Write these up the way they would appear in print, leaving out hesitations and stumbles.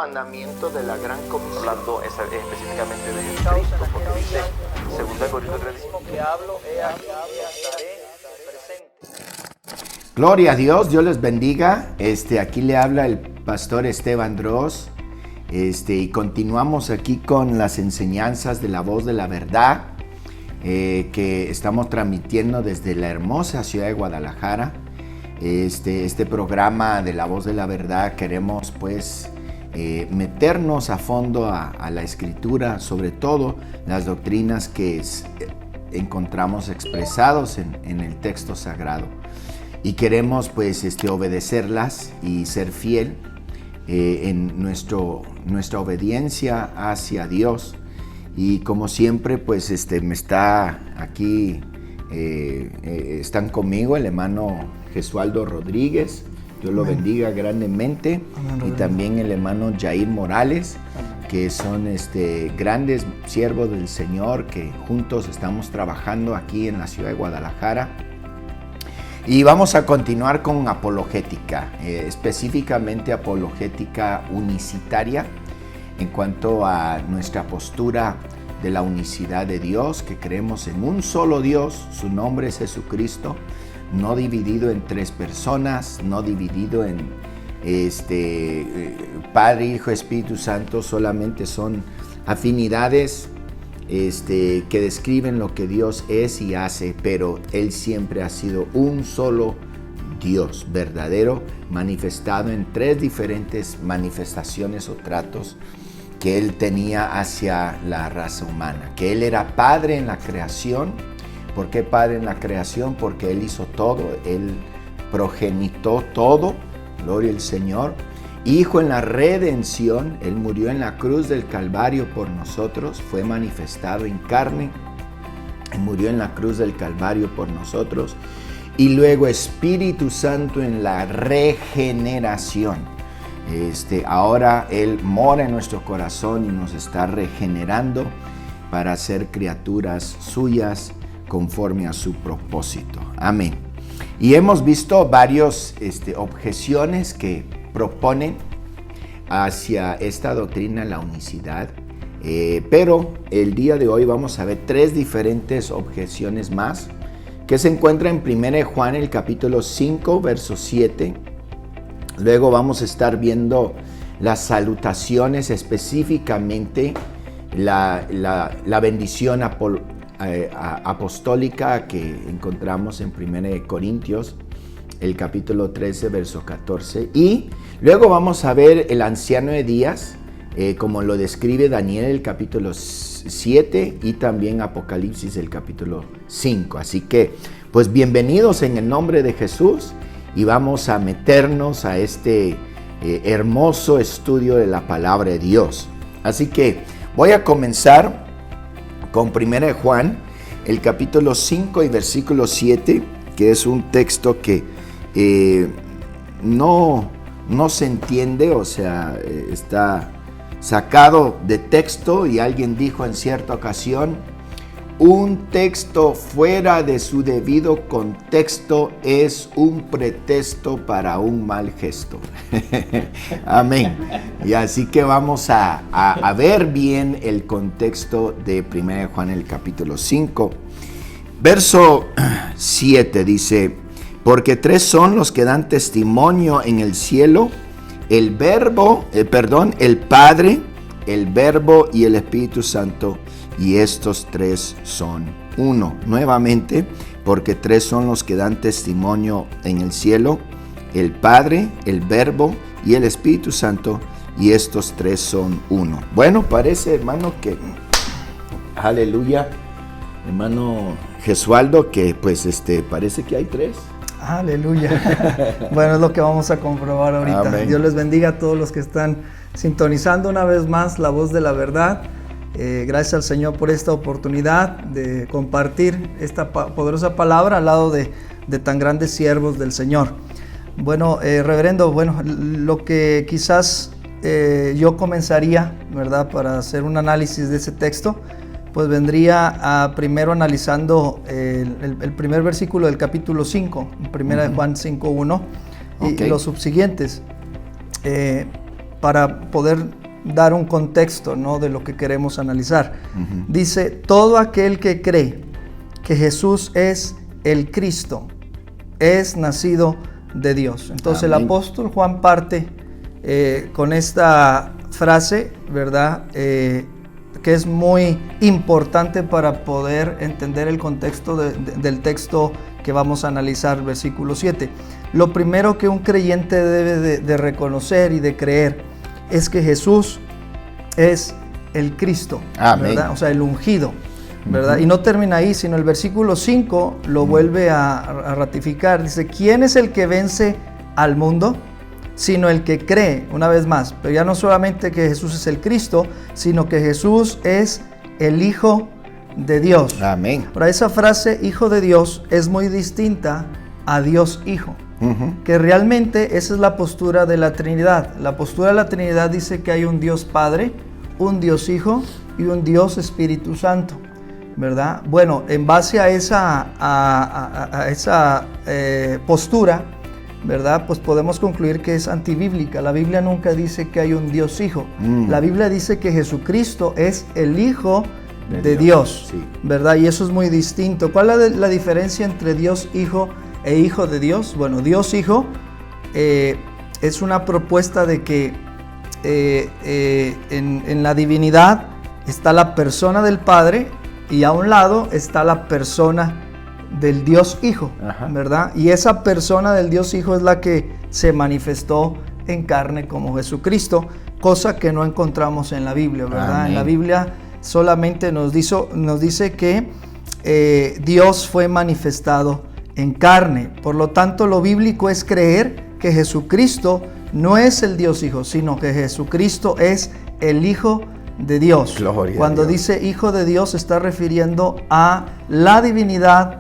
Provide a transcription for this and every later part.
mandamiento de la gran comisión. Hablando específicamente de Jesucristo, porque dice, según Corintios 3, que hablo, he aquí, estaré presente. Gloria a Dios, Dios les bendiga. Aquí le habla el pastor Esteban Dross. Y continuamos aquí con las enseñanzas de la voz de la verdad que estamos transmitiendo desde la hermosa ciudad de Guadalajara. Este programa de la voz de la verdad queremos pues meternos a fondo a la escritura, sobre todo las doctrinas que encontramos expresados en el texto sagrado, y queremos pues obedecerlas y ser fiel en nuestra obediencia hacia Dios. Y como siempre pues me está aquí están conmigo el hermano Jesualdo Rodríguez, Dios lo bendiga grandemente. Amén. Y también el hermano Jair Morales. Amén. Que son grandes siervos del Señor, que juntos estamos trabajando aquí en la ciudad de Guadalajara. Y vamos a continuar con apologética, específicamente apologética unicitaria, en cuanto a nuestra postura de la unicidad de Dios, que creemos en un solo Dios, su nombre es Jesucristo, no dividido en tres personas, no dividido en Padre, Hijo, Espíritu Santo, solamente son afinidades que describen lo que Dios es y hace, pero Él siempre ha sido un solo Dios verdadero, manifestado en tres diferentes manifestaciones o tratos que Él tenía hacia la raza humana. Que Él era Padre en la creación. ¿Por qué Padre en la creación? Porque Él hizo todo, Él progenitó todo, gloria al Señor. Hijo en la redención, Él murió en la cruz del Calvario por nosotros, fue manifestado en carne, Él murió en la cruz del Calvario por nosotros. Y luego Espíritu Santo en la regeneración. Ahora Él mora en nuestro corazón y nos está regenerando para ser criaturas suyas conforme a su propósito. Amén. Y hemos visto varias objeciones que proponen hacia esta doctrina, la unicidad, pero el día de hoy vamos a ver tres diferentes objeciones más que se encuentran en 1 Juan el capítulo 5 verso 7. Luego vamos a estar viendo las salutaciones, específicamente la bendición apostólica que encontramos en 1 Corintios el capítulo 13 verso 14, y luego vamos a ver el anciano de días como lo describe Daniel el capítulo 7 y también Apocalipsis el capítulo 5. Así que pues bienvenidos en el nombre de Jesús, y vamos a meternos a hermoso estudio de la palabra de Dios. Así que voy a comenzar con 1 Juan, el capítulo 5 y versículo 7, que es un texto que no se entiende, o sea, está sacado de texto, y alguien dijo en cierta ocasión, un texto fuera de su debido contexto es un pretexto para un mal gesto. Amén. Y así que vamos a ver bien el contexto de 1 Juan el capítulo 5. Verso 7 dice, porque tres son los que dan testimonio en el cielo, el Padre, el Verbo y el Espíritu Santo, y estos tres son uno. Nuevamente, porque tres son los que dan testimonio en el cielo, el Padre, el Verbo y el Espíritu Santo, y estos tres son uno. Bueno, parece, hermano, que aleluya, hermano Jesualdo, que pues parece que hay tres. Aleluya. Bueno, es lo que vamos a comprobar ahorita. Amén. Dios les bendiga a todos los que están sintonizando una vez más la voz de la verdad. Gracias al Señor por esta oportunidad de compartir esta poderosa palabra al lado de tan grandes siervos del Señor. Bueno, reverendo, lo que quizás yo comenzaría, ¿verdad?, para hacer un análisis de ese texto, pues vendría primero analizando el primer versículo del capítulo 5, 1 de Juan 5:1, y los subsiguientes. para poder dar un contexto, ¿no?, de lo que queremos analizar. Dice, todo aquel que cree que Jesús es el Cristo es nacido de Dios. Entonces el apóstol Juan parte con esta frase, ¿verdad?, que es muy importante para poder entender el contexto del texto que vamos a analizar, versículo 7. Lo primero que un creyente debe de reconocer y de creer es que Jesús es el Cristo, ¿verdad? O sea, el ungido, ¿verdad? Y no termina ahí, sino el versículo 5 lo vuelve a ratificar. Dice, ¿quién es el que vence al mundo? Sino el que cree, una vez más, pero ya no solamente que Jesús es el Cristo, sino que Jesús es el Hijo de Dios. Amén. Ahora, esa frase, Hijo de Dios, es muy distinta a Dios Hijo, que realmente esa es la postura de la Trinidad. La postura de la Trinidad dice que hay un Dios Padre, un Dios Hijo y un Dios Espíritu Santo, ¿verdad? Bueno, en base a esa postura, ¿verdad?, pues podemos concluir que es antibíblica. La Biblia nunca dice que hay un Dios Hijo. La Biblia dice que Jesucristo es el Hijo de Dios, sí, ¿verdad? Y eso es muy distinto. ¿Cuál es la diferencia entre Dios Hijo e Hijo de Dios? Bueno, Dios Hijo es una propuesta de que en la divinidad está la persona del Padre y a un lado está la persona del Dios Hijo, ¿verdad? Y esa persona del Dios Hijo es la que se manifestó en carne como Jesucristo, cosa que no encontramos en la Biblia, ¿verdad? Amén. En la Biblia solamente nos dice que Dios fue manifestado en carne. Por lo tanto, lo bíblico es creer que Jesucristo no es el Dios Hijo, sino que Jesucristo es el Hijo de Dios. Gloria Cuando a Dios. dice Hijo de Dios, se está refiriendo a la divinidad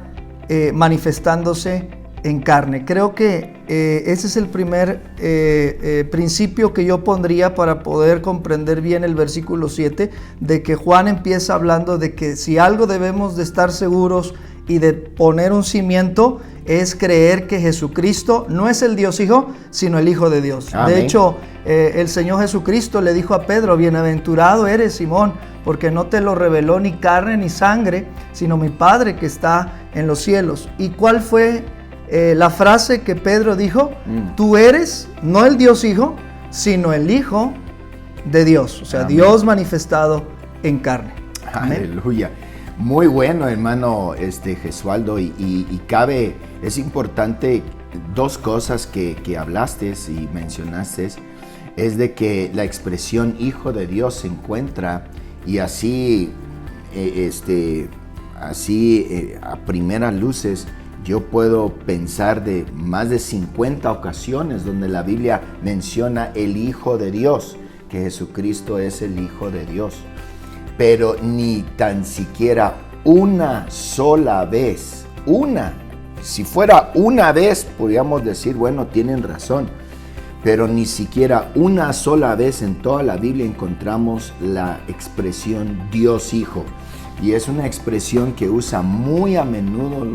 manifestándose en carne. Creo que ese es el primer principio que yo pondría para poder comprender bien el versículo 7, de que Juan empieza hablando de que si algo debemos de estar seguros y de poner un cimiento es creer que Jesucristo no es el Dios Hijo, sino el Hijo de Dios. Amén. De hecho, el Señor Jesucristo le dijo a Pedro, bienaventurado eres, Simón, porque no te lo reveló ni carne ni sangre, sino mi Padre que está en los cielos. ¿Y cuál fue la frase que Pedro dijo? Tú eres no el Dios Hijo, sino el Hijo de Dios. O sea, Amén. Dios manifestado en carne. Amén. Aleluya. Muy bueno, hermano Gesualdo, y cabe, es importante dos cosas que hablaste y mencionaste, es de que la expresión Hijo de Dios se encuentra, y así a primeras luces yo puedo pensar de más de 50 ocasiones donde la Biblia menciona el Hijo de Dios, que Jesucristo es el Hijo de Dios. Pero ni tan siquiera una sola vez, si fuera una vez, podríamos decir, bueno, tienen razón, pero ni siquiera una sola vez en toda la Biblia encontramos la expresión Dios Hijo. Y es una expresión que usa muy a menudo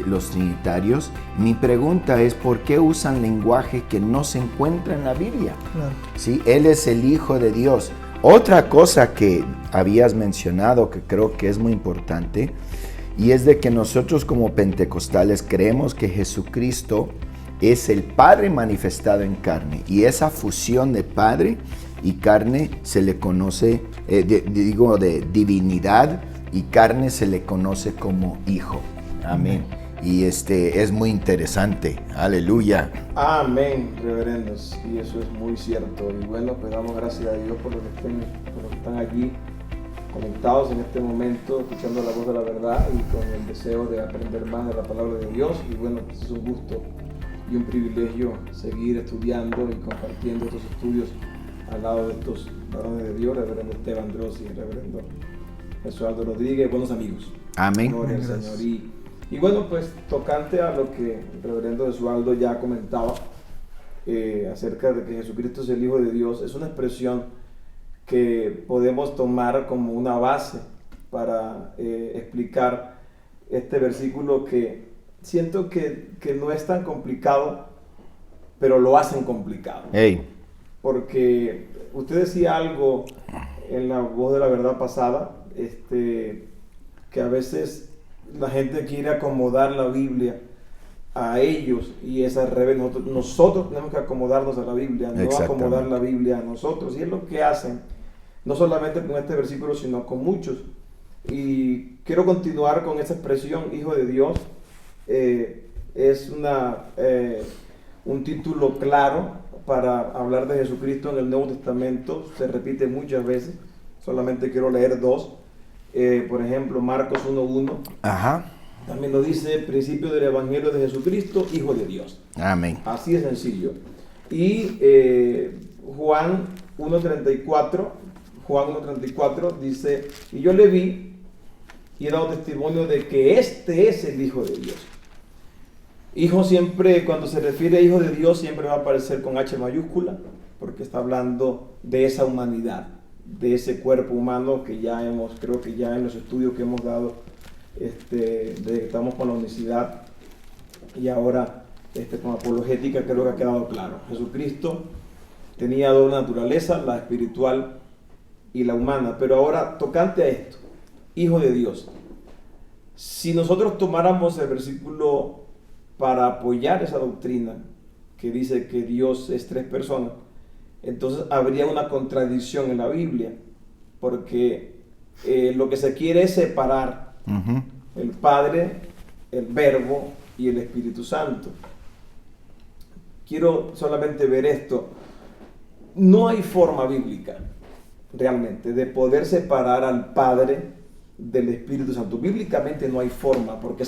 los trinitarios. Mi pregunta es, ¿por qué usan lenguaje que no se encuentra en la Biblia? Claro. ¿Sí? Él es el Hijo de Dios. Otra cosa que habías mencionado que creo que es muy importante, y es de que nosotros como pentecostales creemos que Jesucristo es el Padre manifestado en carne, y esa fusión de Padre y carne se le conoce, de divinidad y carne se le conoce como Hijo. Amén. Y es muy interesante. Aleluya. Amén, reverendos. Y eso es muy cierto. Y bueno, pues damos gracias a Dios por los que están allí conectados en este momento, escuchando la voz de la verdad y con el deseo de aprender más de la palabra de Dios. Y bueno, pues es un gusto y un privilegio seguir estudiando y compartiendo estos estudios al lado de estos varones de Dios, reverendo Esteban Dross y el reverendo Gesualdo Rodríguez, buenos amigos. Amén. Gloria al Señor. Y bueno, pues tocante a lo que el reverendo Gesualdo ya comentaba acerca de que Jesucristo es el Hijo de Dios, es una expresión que podemos tomar como una base para explicar este versículo que siento que no es tan complicado, pero lo hacen complicado. Hey. porque usted decía algo en la voz de la verdad pasada, que a veces la gente quiere acomodar la Biblia a ellos y es al revés. Nosotros tenemos que acomodarnos a la Biblia, no acomodar la Biblia a nosotros, y es lo que hacen, no solamente con este versículo, sino con muchos. Y quiero continuar con esa expresión, Hijo de Dios. Es un título claro para hablar de Jesucristo en el Nuevo Testamento, se repite muchas veces, solamente quiero leer dos. Por ejemplo, Marcos 1:1. Ajá. También lo dice, principio del Evangelio de Jesucristo, Hijo de Dios. Amén. Así de sencillo. Y Juan 1:34 dice, y yo le vi y he dado testimonio de que este es el Hijo de Dios. Hijo siempre, cuando se refiere a Hijo de Dios, siempre va a aparecer con H mayúscula, porque está hablando de esa humanidad, de ese cuerpo humano que creo que ya en los estudios que hemos dado, desde que estamos con la unicidad y ahora con apologética, creo que ha quedado claro. Jesucristo tenía doble naturaleza, la espiritual y la humana, pero ahora tocante a esto, Hijo de Dios. Si nosotros tomáramos el versículo para apoyar esa doctrina que dice que Dios es tres personas, entonces habría una contradicción en la Biblia, porque lo que se quiere es separar el Padre, el Verbo y el Espíritu Santo. Quiero solamente ver esto. No hay forma bíblica realmente de poder separar al Padre del Espíritu Santo. Bíblicamente no hay forma, porque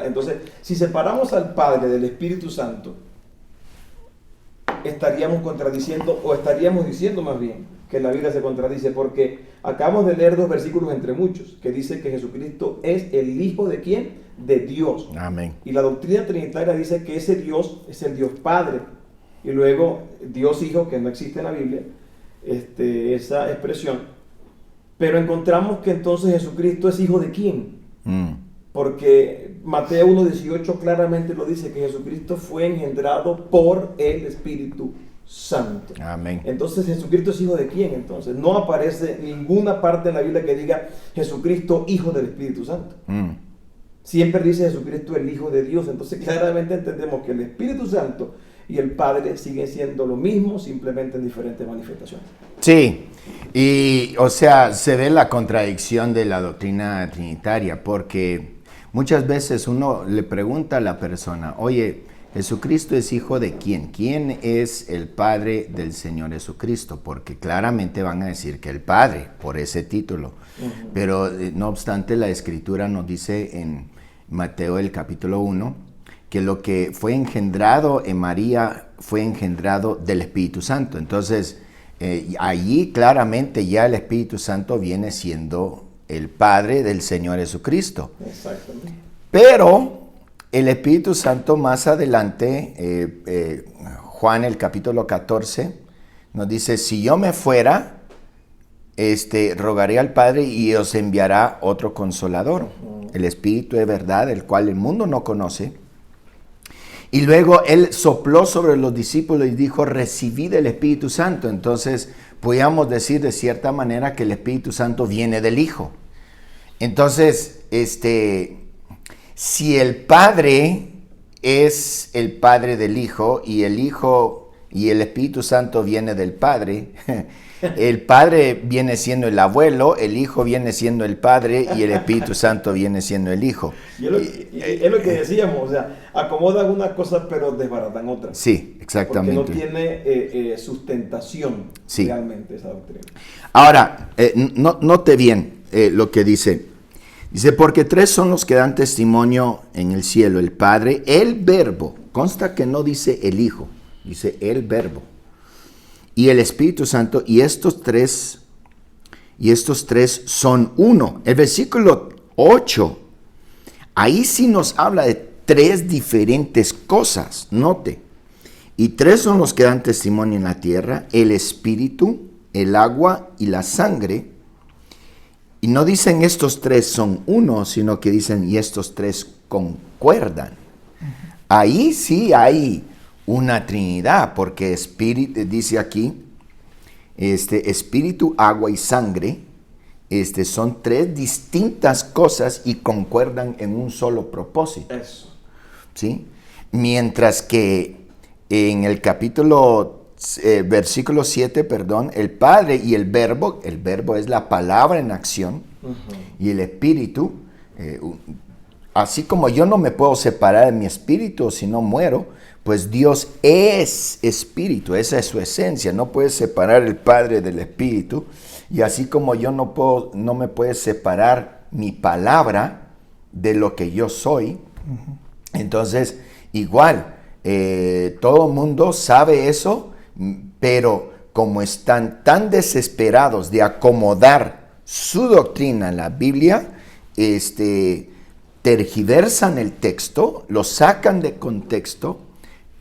entonces, si separamos al Padre del Espíritu Santo, estaríamos contradiciendo, o estaríamos diciendo más bien que la Biblia se contradice, porque acabamos de leer dos versículos entre muchos que dice que Jesucristo es el Hijo de ¿quién? De Dios. Amén. Y la doctrina trinitaria dice que ese Dios es el Dios Padre, y luego Dios Hijo, que no existe en la Biblia, esa expresión. Pero encontramos que entonces Jesucristo es hijo de ¿quién? Porque Mateo 1:18 claramente lo dice, que Jesucristo fue engendrado por el Espíritu Santo. Amén. Entonces, ¿Jesucristo es hijo de quién? Entonces, no aparece ninguna parte en la Biblia que diga Jesucristo, hijo del Espíritu Santo. Siempre dice Jesucristo, el Hijo de Dios. Entonces, claramente entendemos que el Espíritu Santo y el Padre siguen siendo lo mismo, simplemente en diferentes manifestaciones. Sí, y o sea, se ve la contradicción de la doctrina trinitaria, porque muchas veces uno le pregunta a la persona, oye, ¿Jesucristo es hijo de quién? ¿Quién es el Padre del Señor Jesucristo? Porque claramente van a decir que el Padre, por ese título. Pero no obstante, la Escritura nos dice en Mateo el capítulo 1, que lo que fue engendrado en María fue engendrado del Espíritu Santo. Entonces, allí claramente ya el Espíritu Santo viene siendo el Padre del Señor Jesucristo. Exactamente. Pero el Espíritu Santo más adelante, Juan el capítulo 14, nos dice, si yo me fuera, rogaré al Padre y os enviará otro consolador, el Espíritu de verdad, el cual el mundo no conoce. Y luego él sopló sobre los discípulos y dijo, recibid el Espíritu Santo. Entonces, podríamos decir de cierta manera que el Espíritu Santo viene del Hijo. Entonces, si el Padre es el Padre del Hijo y el Hijo y el Espíritu Santo viene del Padre, el Padre viene siendo el abuelo, el Hijo viene siendo el Padre y el Espíritu Santo viene siendo el Hijo. Y es lo que decíamos, o sea, acomodan una cosa pero desbaratan otra. Sí, exactamente. Porque no tiene sustentación realmente esa doctrina. Ahora, note bien lo que dice. Dice, porque tres son los que dan testimonio en el cielo, el Padre, el Verbo. Consta que no dice el Hijo, dice el Verbo. Y el Espíritu Santo, y estos tres son uno. El versículo 8, ahí sí nos habla de tres diferentes cosas, note. Y tres son los que dan testimonio en la tierra, el Espíritu, el agua y la sangre. Y no dicen estos tres son uno, sino que dicen y estos tres concuerdan. Ahí sí hay una Trinidad, porque Espíritu dice aquí espíritu, agua y sangre, son tres distintas cosas y concuerdan en un solo propósito. Eso. ¿Sí? Mientras que en el versículo 7, el Padre y el Verbo es la palabra en acción, y el Espíritu, así como yo no me puedo separar de mi espíritu si no muero, pues Dios es espíritu, esa es su esencia, no puedes separar el Padre del Espíritu, y así como yo no me puede separar mi palabra de lo que yo soy. Entonces, igual, todo el mundo sabe eso, pero como están tan desesperados de acomodar su doctrina en la Biblia, tergiversan el texto, lo sacan de contexto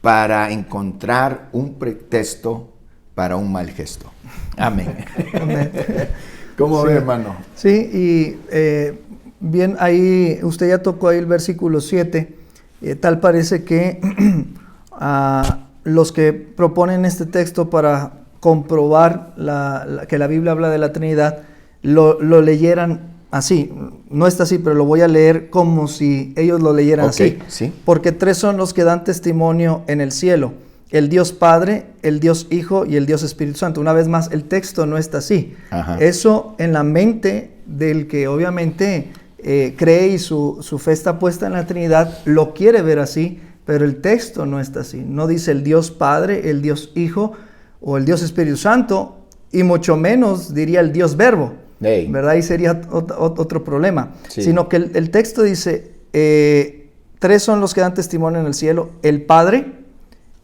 para encontrar un pretexto para un mal gesto. Amén. Amén. ¿Cómo ve, hermano? Sí, y bien, ahí usted ya tocó ahí el versículo 7. Tal parece que los que proponen este texto para comprobar que la Biblia habla de la Trinidad, lo leyeran así. No está así, pero lo voy a leer como si ellos lo leyeran así. ¿Sí? Porque tres son los que dan testimonio en el cielo: el Dios Padre, el Dios Hijo y el Dios Espíritu Santo. Una vez más, el texto no está así. Ajá. Eso en la mente del que obviamente cree y su fe está puesta en la Trinidad, lo quiere ver así, pero el texto no está así. No dice el Dios Padre, el Dios Hijo o el Dios Espíritu Santo, y mucho menos diría el Dios Verbo. Hey. ¿Verdad? Ahí sería otro problema. Sí. Sino que el texto dice, tres son los que dan testimonio en el cielo: el Padre,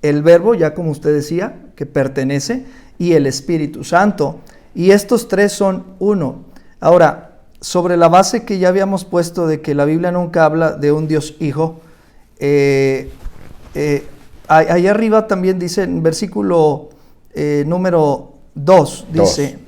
el Verbo, ya como usted decía, que pertenece, y el Espíritu Santo. Y estos tres son uno. Ahora, sobre la base que ya habíamos puesto de que la Biblia nunca habla de un Dios Hijo, ahí arriba también dice en versículo número 2, dice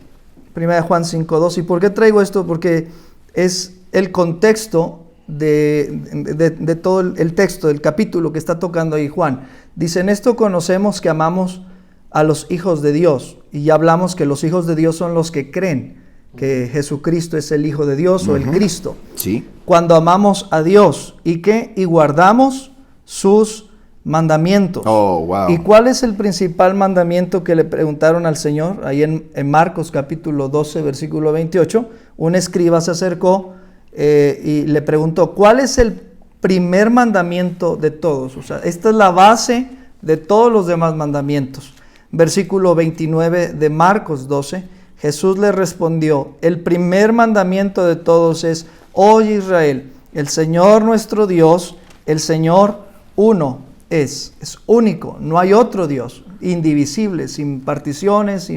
1 Juan 5:2. ¿Y por qué traigo esto? Porque es el contexto de todo el texto del capítulo que está tocando ahí Juan. Dice: en esto conocemos que amamos a los hijos de Dios, y ya hablamos que los hijos de Dios son los que creen que Jesucristo es el Hijo de Dios o el Cristo. Sí. Cuando amamos a Dios y guardamos sus mandamientos. Oh, wow. ¿Y cuál es el principal mandamiento que le preguntaron al Señor? Ahí en Marcos capítulo 12, versículo 28, un escriba se acercó y le preguntó: ¿cuál es el primer mandamiento de todos? O sea, esta es la base de todos los demás mandamientos. Versículo 29 de Marcos 12, Jesús le respondió: el primer mandamiento de todos es: oye Israel, el Señor nuestro Dios, el Señor uno es único, no hay otro Dios, indivisible, sin particiones,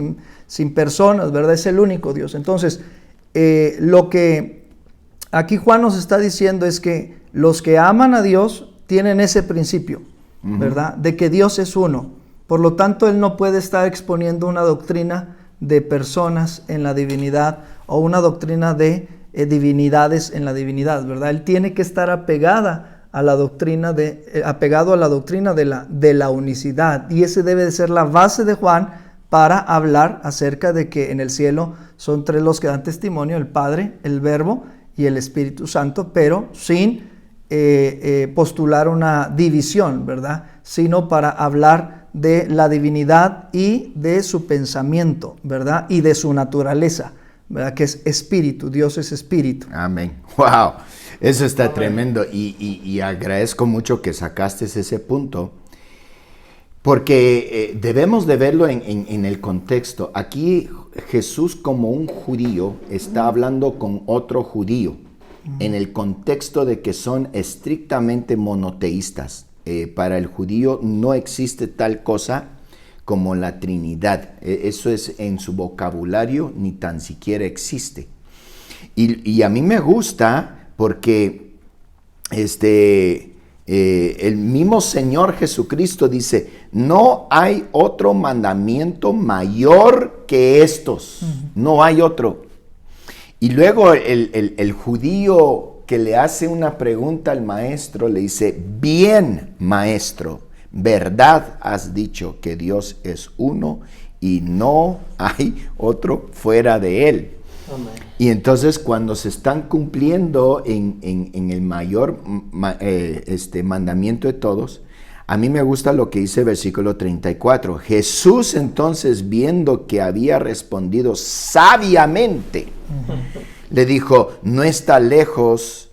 sin personas, ¿verdad? Es el único Dios. Entonces, lo que aquí Juan nos está diciendo es que los que aman a Dios tienen ese principio, ¿verdad? De que Dios es uno. Por lo tanto, Él no puede estar exponiendo una doctrina de personas en la divinidad o una doctrina de divinidades en la divinidad, ¿verdad? Él tiene que estar apegado a la doctrina de la unicidad, y ese debe de ser la base de Juan para hablar acerca de que en el cielo son tres los que dan testimonio: el Padre, el Verbo y el Espíritu Santo, pero sin postular una división, ¿verdad? Sino para hablar de la divinidad y de su pensamiento, ¿verdad? Y de su naturaleza, ¿verdad? Que es espíritu. Dios es espíritu. Amén. Wow, eso está tremendo, y agradezco mucho que sacaste ese punto, porque debemos de verlo en el contexto. Aquí Jesús, como un judío, está hablando con otro judío en el contexto de que son estrictamente monoteístas. Para el judío no existe tal cosa como la Trinidad. Eso es en su vocabulario, ni tan siquiera existe. Y a mí me gusta porque el mismo Señor Jesucristo dice: no hay otro mandamiento mayor que estos. No hay otro. Y luego el judío que le hace una pregunta al maestro le dice: bien, maestro, verdad has dicho que Dios es uno y no hay otro fuera de Él. Amén. Y entonces cuando se están cumpliendo en el mayor mandamiento de todos, a mí me gusta lo que dice el versículo 34. Jesús entonces, viendo que había respondido sabiamente, le dijo, no estás lejos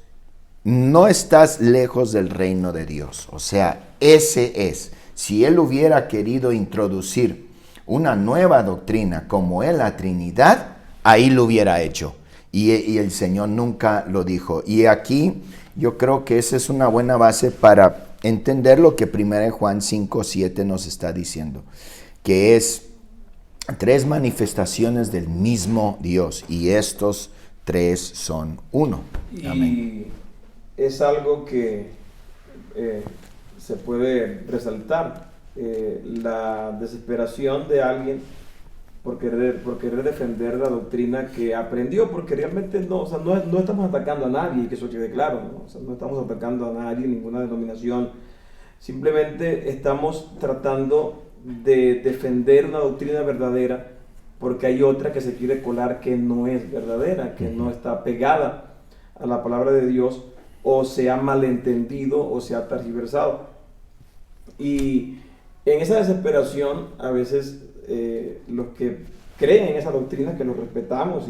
del reino de Dios. O sea, ese es. Si él hubiera querido introducir una nueva doctrina como es la Trinidad, ahí lo hubiera hecho. Y el Señor nunca lo dijo. Y aquí yo creo que esa es una buena base para entender lo que 1 Juan 5:7 nos está diciendo, que es 3 manifestaciones del mismo Dios, y estos 3 son uno. Amén. Y es algo que se puede resaltar, la desesperación de alguien por querer defender la doctrina que aprendió, porque realmente no estamos atacando a nadie, que eso quede claro, ¿no? O sea, no estamos atacando a nadie, ninguna denominación, simplemente estamos tratando de defender una doctrina verdadera, porque hay otra que se quiere colar que no es verdadera, que no está pegada a la palabra de Dios, o se ha malentendido o se ha tergiversado. Y en esa desesperación, a veces los que creen en esa doctrina, que los respetamos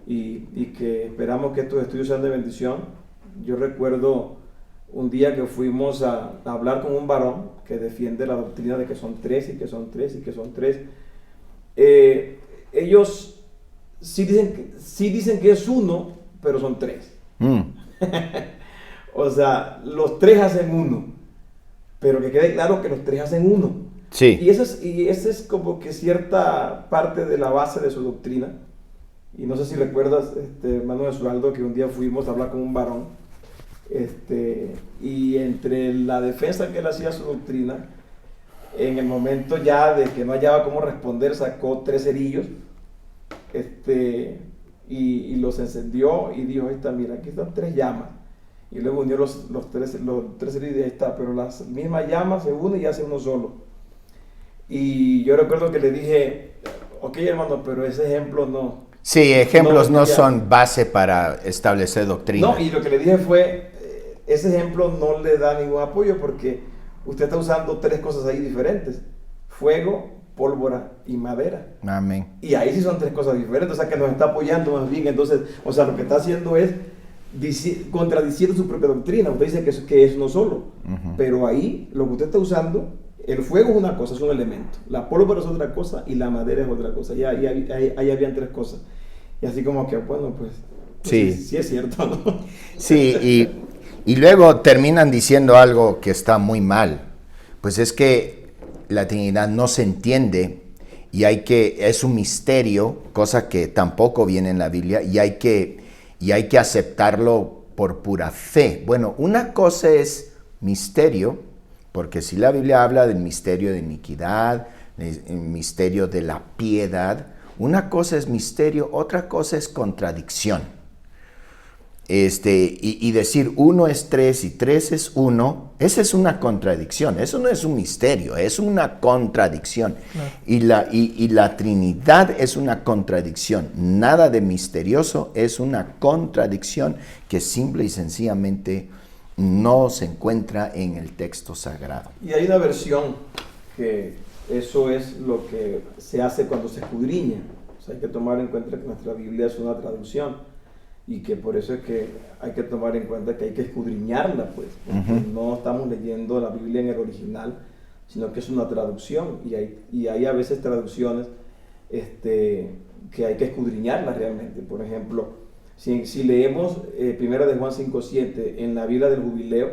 y que esperamos que estos estudios sean de bendición. Yo recuerdo un día que fuimos a hablar con un varón que defiende la doctrina de que son 3 y que son 3 y que son 3. Ellos sí dicen que es uno, pero son 3. O sea, los 3 hacen uno, pero que quede claro que los 3 hacen uno. Sí. Y esa es como que cierta parte de la base de su doctrina. Y no sé si recuerdas, Manuel Osvaldo, que un día fuimos a hablar con un varón, y entre la defensa que él hacía a su doctrina, en el momento ya de que no hallaba cómo responder, sacó 3 cerillos, y los encendió y dijo, mira, aquí están 3 llamas. Y luego unió los 3 cerillos y ahí está, pero las mismas llamas se unen y hace uno solo. Y yo recuerdo que le dije, ok, hermano, pero ese ejemplo no. Sí, ejemplos no son base para establecer doctrina. No, y lo que le dije fue, ese ejemplo no le da ningún apoyo porque usted está usando 3 cosas ahí diferentes: fuego, pólvora y madera. Amén. Y ahí sí son 3 cosas diferentes, o sea que nos está apoyando más bien. Entonces, o sea, lo que está haciendo es contradiciendo su propia doctrina. Usted dice que es no solo, pero ahí lo que usted está usando, el fuego es una cosa, es un elemento, la pólvora es otra cosa y la madera es otra cosa. Ahí habían 3 cosas. Y así como que, bueno, pues sí es cierto, ¿no? Sí, y luego terminan diciendo algo que está muy mal. Pues es que la Trinidad no se entiende y es un misterio, cosa que tampoco viene en la Biblia, y hay que aceptarlo por pura fe. Bueno, una cosa es misterio, porque si la Biblia habla del misterio de iniquidad, el misterio de la piedad, una cosa es misterio, otra cosa es contradicción. Y decir 1 es 3 y 3 es 1, esa es una contradicción, eso no es un misterio, es una contradicción. No. Y la Trinidad es una contradicción, nada de misterioso, es una contradicción que simple y sencillamente no se encuentra en el texto sagrado. Y hay una versión que eso es lo que se hace cuando se escudriña. O sea, hay que tomar en cuenta que nuestra Biblia es una traducción y que por eso es que hay que tomar en cuenta que hay que escudriñarla, pues, porque no estamos leyendo la Biblia en el original, sino que es una traducción, y hay a veces traducciones que hay que escudriñarlas realmente. Por ejemplo, si leemos 1 Juan 5:7 en la Biblia del Jubileo,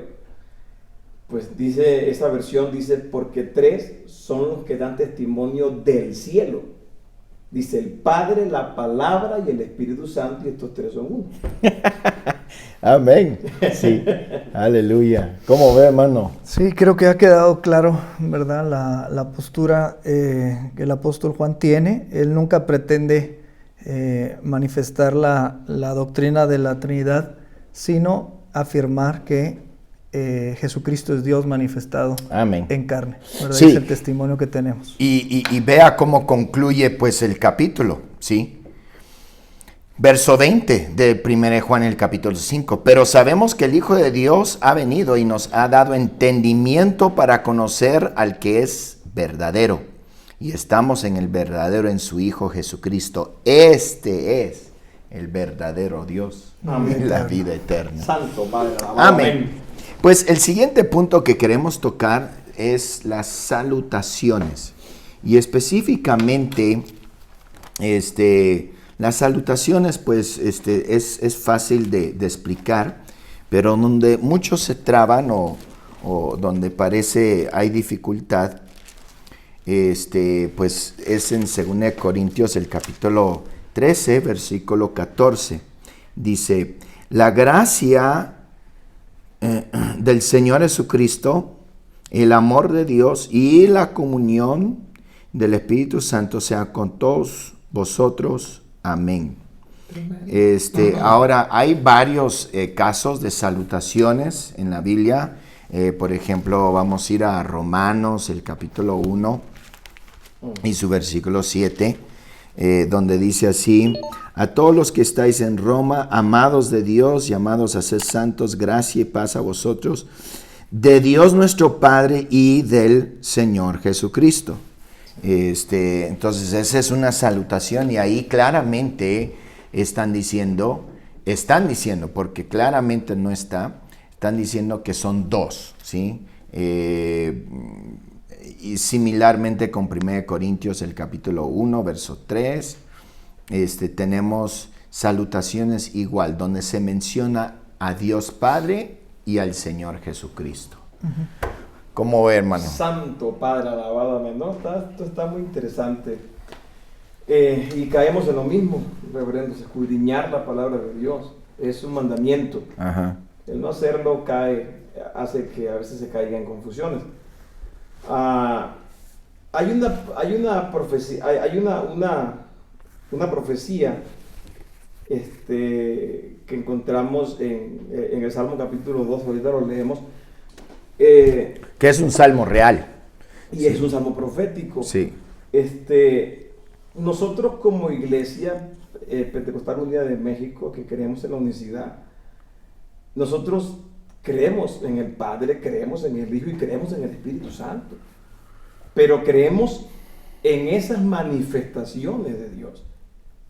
pues dice, esa versión dice, porque 3 son los que dan testimonio del cielo. Dice el Padre, la Palabra y el Espíritu Santo, y estos 3 son uno. Amén. Sí, aleluya. ¿Cómo ve, hermano? Sí, creo que ha quedado claro, ¿verdad? La postura que el apóstol Juan tiene. Él nunca pretende manifestar la doctrina de la Trinidad, sino afirmar que Jesucristo es Dios manifestado Amén. en carne, ¿verdad? Sí. Es el testimonio que tenemos. Y vea cómo concluye pues el capítulo, ¿sí? Verso 20 de 1 Juan el capítulo 5. Pero sabemos que el Hijo de Dios ha venido y nos ha dado entendimiento para conocer al que es verdadero. Y estamos en el verdadero, en su Hijo Jesucristo. Este es el verdadero Dios. Amén. La vida eterna. Santo Padre. Amén. Pues el siguiente punto que queremos tocar es las salutaciones. Y específicamente, las salutaciones, pues, es fácil de explicar, pero donde muchos se traban o donde parece hay dificultad, pues es en 2 Corintios, el capítulo 13, versículo 14. Dice, la gracia del Señor Jesucristo, el amor de Dios y la comunión del Espíritu Santo sea con todos vosotros. Amén. Ahora, hay varios casos de salutaciones en la Biblia. Por ejemplo, vamos a ir a Romanos, el capítulo 1 y su versículo 7, donde dice así: a todos los que estáis en Roma, amados de Dios, llamados a ser santos, gracia y paz a vosotros, de Dios nuestro Padre y del Señor Jesucristo. Entonces esa es una salutación, y ahí claramente están diciendo, porque claramente no está, están diciendo que son dos, ¿sí? Y similarmente con 1 Corintios, el capítulo 1, verso 3, tenemos salutaciones igual, donde se menciona a Dios Padre y al Señor Jesucristo. Uh-huh. ¿Cómo ve, hermano? Santo Padre, alabado, amén. ¿No? Esto está muy interesante. Y caemos en lo mismo, reverendos, escudriñar la palabra de Dios. Es un mandamiento. Ajá. El no hacerlo hace que a veces se caiga en confusiones. Hay una profecía, una profecía que encontramos en el Salmo capítulo 2, ahorita lo leemos. Que es un salmo real. Y sí. Es un salmo profético. Sí. Nosotros como Iglesia Pentecostal Unida de México, que creemos en la unicidad, nosotros creemos en el Padre, creemos en el Hijo y creemos en el Espíritu Santo. Pero creemos en esas manifestaciones de Dios,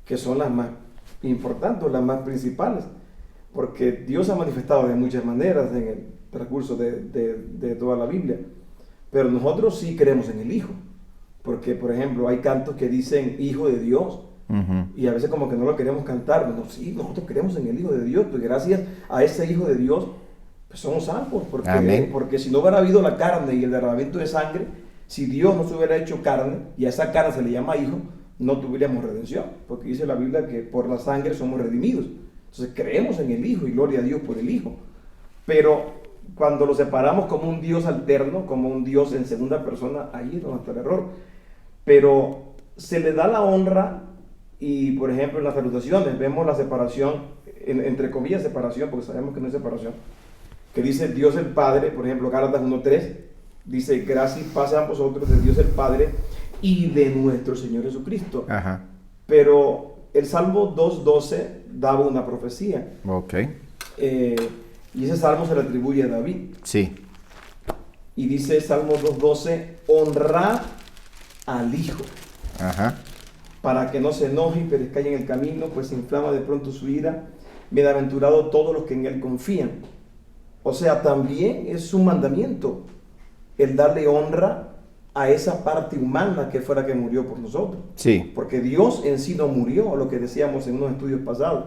que son las más importantes, las más principales. Porque Dios ha manifestado de muchas maneras en el transcurso de toda la Biblia. Pero nosotros sí creemos en el Hijo. Porque, por ejemplo, hay cantos que dicen Hijo de Dios. Uh-huh. Y a veces como que no lo queremos cantar. Bueno, sí, nosotros creemos en el Hijo de Dios. Pues gracias a ese Hijo de Dios, pues somos salvos. Porque si no hubiera habido la carne y el derramamiento de sangre, si Dios no se hubiera hecho carne y a esa carne se le llama Hijo, no tuviéramos redención. Porque dice la Biblia que por la sangre somos redimidos. Entonces creemos en el Hijo y gloria a Dios por el Hijo. Pero cuando lo separamos como un Dios alterno, como un Dios en segunda persona, ahí es donde está el error. Pero se le da la honra, y por ejemplo en las salutaciones vemos la separación, entre comillas separación, porque sabemos que no es separación, que dice Dios el Padre, por ejemplo Gálatas 1:3, dice gracia y paz a vosotros de Dios el Padre y de nuestro Señor Jesucristo. Ajá. Pero el Salmo 2:12 daba una profecía. Ok. Y ese salmo se le atribuye a David. Sí. Y dice Salmo 2:12, honrad al Hijo. Ajá. Para que no se enoje y perezca en el camino, pues se inflama de pronto su ira. Bienaventurado todos los que en él confían. O sea, también es un mandamiento el darle honra a esa parte humana que fue la que murió por nosotros. Sí. Porque Dios en sí no murió, lo que decíamos en unos estudios pasados.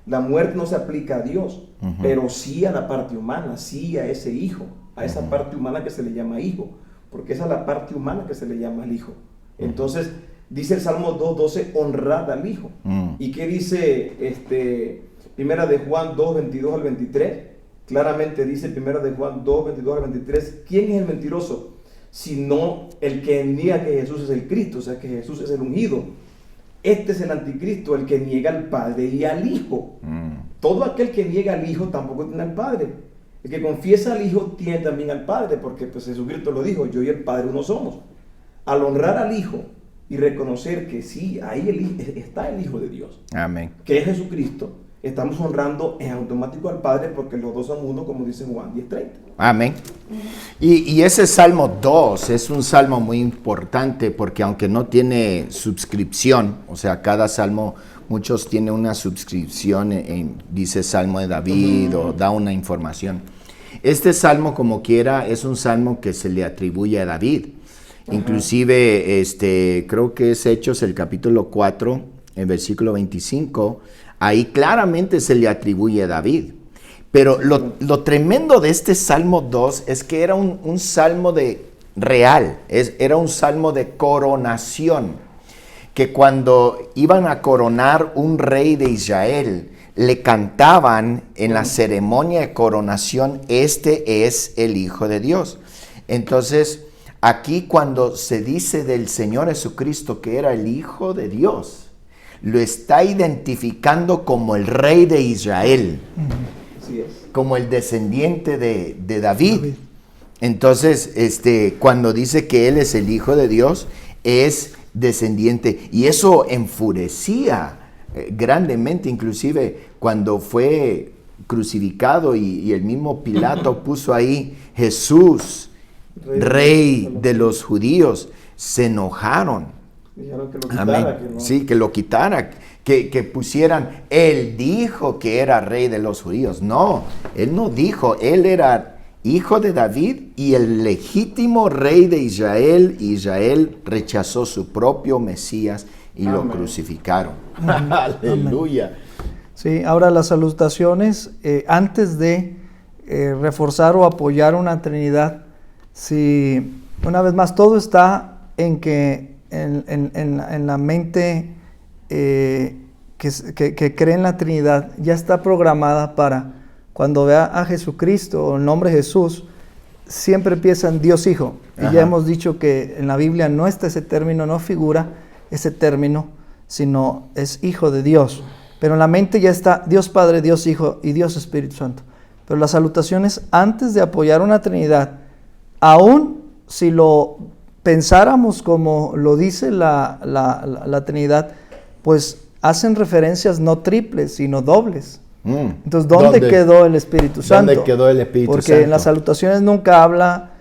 La muerte no se aplica a Dios, uh-huh, pero sí a la parte humana, sí a ese hijo, a esa uh-huh, parte humana que se le llama hijo, porque esa es la parte humana que se le llama el hijo. Entonces, dice el Salmo 2:12, honrad al Hijo. ¿Y qué dice Primera de Juan 2:22 al 23? Claramente dice Primera de Juan 2:22 al 23, ¿quién es el mentiroso? Sino el que niega que Jesús es el Cristo, o sea que Jesús es el ungido. Este es el anticristo, el que niega al Padre y al Hijo. Todo aquel que niega al Hijo tampoco tiene al Padre. El que confiesa al Hijo tiene también al Padre, porque pues Jesucristo lo dijo, yo y el Padre uno somos. Al honrar al Hijo y reconocer que sí, ahí está el Hijo de Dios, Amén. que es Jesucristo, estamos honrando en automático al Padre, porque los dos son uno, como dice Juan 10:30. Amén. Y ese Salmo 2 es un salmo muy importante, porque aunque no tiene suscripción, o sea, cada salmo, muchos tienen una suscripción, dice Salmo de David o da una información. Este salmo, como quiera, es un salmo que se le atribuye a David. Inclusive, creo que es Hechos, el capítulo 4, el versículo 25, ahí claramente se le atribuye a David. Pero lo tremendo de este Salmo 2 es que era un salmo real, era un salmo de coronación, que cuando iban a coronar un rey de Israel, le cantaban en la ceremonia de coronación, este es el Hijo de Dios. Entonces, aquí cuando se dice del Señor Jesucristo que era el Hijo de Dios, lo está identificando como el Rey de Israel, Así es. como el descendiente de David. Entonces, cuando dice que Él es el Hijo de Dios, es descendiente. Y eso enfurecía grandemente, inclusive cuando fue crucificado y el mismo Pilato puso ahí Jesús, Rey de los judíos, se enojaron. Dijeron que lo quitara, Amén. que no. Sí, que lo quitara, que pusieran, él dijo que era rey de los judíos. No, él no dijo, él era hijo de David y el legítimo rey de Israel. Israel rechazó su propio Mesías y Amén. lo crucificaron. Aleluya. Sí, ahora las salutaciones, antes de reforzar o apoyar una Trinidad, si una vez más todo está en que en la mente que cree en la Trinidad, ya está programada para cuando vea a Jesucristo o el nombre Jesús, siempre piensa en Dios Hijo. Y ya hemos dicho que en la Biblia no está ese término, no figura ese término, sino es Hijo de Dios. Pero en la mente ya está Dios Padre, Dios Hijo y Dios Espíritu Santo. Pero las salutaciones, antes de apoyar una Trinidad, aún si lo pensáramos como lo dice la Trinidad, pues hacen referencias no triples, sino dobles. Entonces, ¿dónde quedó el Espíritu Santo? ¿Dónde quedó el Espíritu Porque Santo? en las salutaciones nunca habla,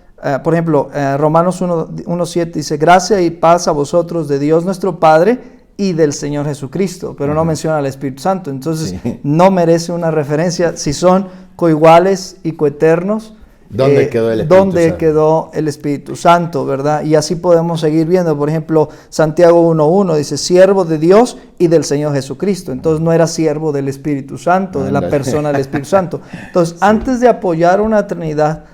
por ejemplo, Romanos 1:7 dice, gracia y paz a vosotros de Dios nuestro Padre y del Señor Jesucristo, pero no menciona al Espíritu Santo. Entonces, no merece una referencia. Si son coiguales y coeternos, ¿dónde quedó el Espíritu ¿dónde Santo? quedó el Espíritu Santo, verdad? Y así podemos seguir viendo. Por ejemplo, Santiago 1:1 dice, siervo de Dios y del Señor Jesucristo. Entonces no era siervo del Espíritu Santo, de la persona del Espíritu Santo. Entonces, antes de apoyar una Trinidad,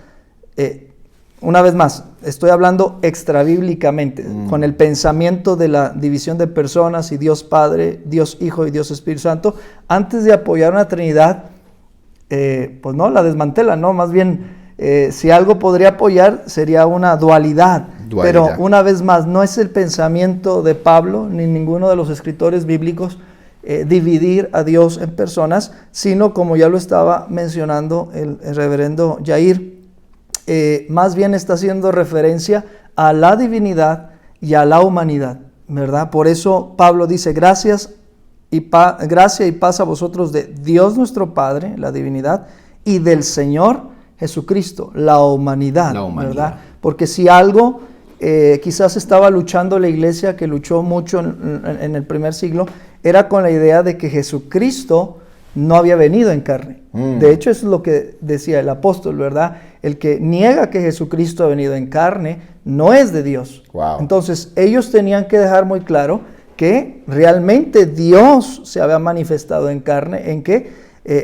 una vez más, estoy hablando extrabíblicamente, con el pensamiento de la división de personas y Dios Padre, Dios Hijo y Dios Espíritu Santo. Antes de apoyar una Trinidad, pues no, la desmantela, ¿no? Más bien, si algo podría apoyar sería una dualidad. Pero una vez más, no es el pensamiento de Pablo ni ninguno de los escritores bíblicos dividir a Dios en personas, sino como ya lo estaba mencionando el reverendo Yair, más bien está haciendo referencia a la divinidad y a la humanidad, ¿verdad? Por eso Pablo dice, gracia y paz a vosotros de Dios nuestro Padre, la divinidad, y del Señor Jesucristo, la humanidad, ¿verdad? Porque si algo quizás estaba luchando la iglesia, que luchó mucho en el primer siglo, era con la idea de que Jesucristo no había venido en carne. De hecho, eso es lo que decía el apóstol, ¿verdad? El que niega que Jesucristo ha venido en carne no es de Dios. Wow. Entonces, ellos tenían que dejar muy claro que realmente Dios se había manifestado en carne, en que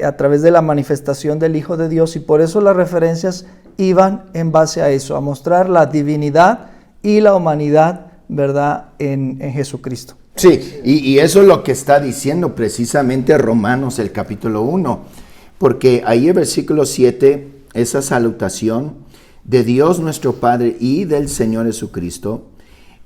a través de la manifestación del Hijo de Dios, y por eso las referencias iban en base a eso, a mostrar la divinidad y la humanidad, ¿verdad?, en Jesucristo. Sí, y eso es lo que está diciendo precisamente Romanos, el capítulo 1, porque ahí el versículo 7, esa salutación de Dios nuestro Padre y del Señor Jesucristo,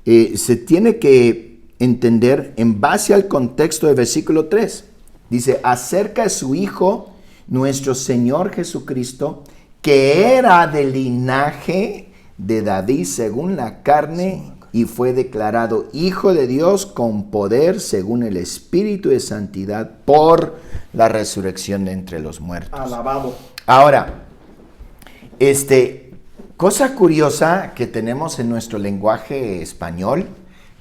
se tiene que entender en base al contexto del versículo 3. Dice, acerca de su Hijo, nuestro Señor Jesucristo, que era del linaje de David según la carne, y fue declarado Hijo de Dios con poder según el Espíritu de Santidad por la resurrección de entre los muertos. Alabado. Ahora, cosa curiosa que tenemos en nuestro lenguaje español,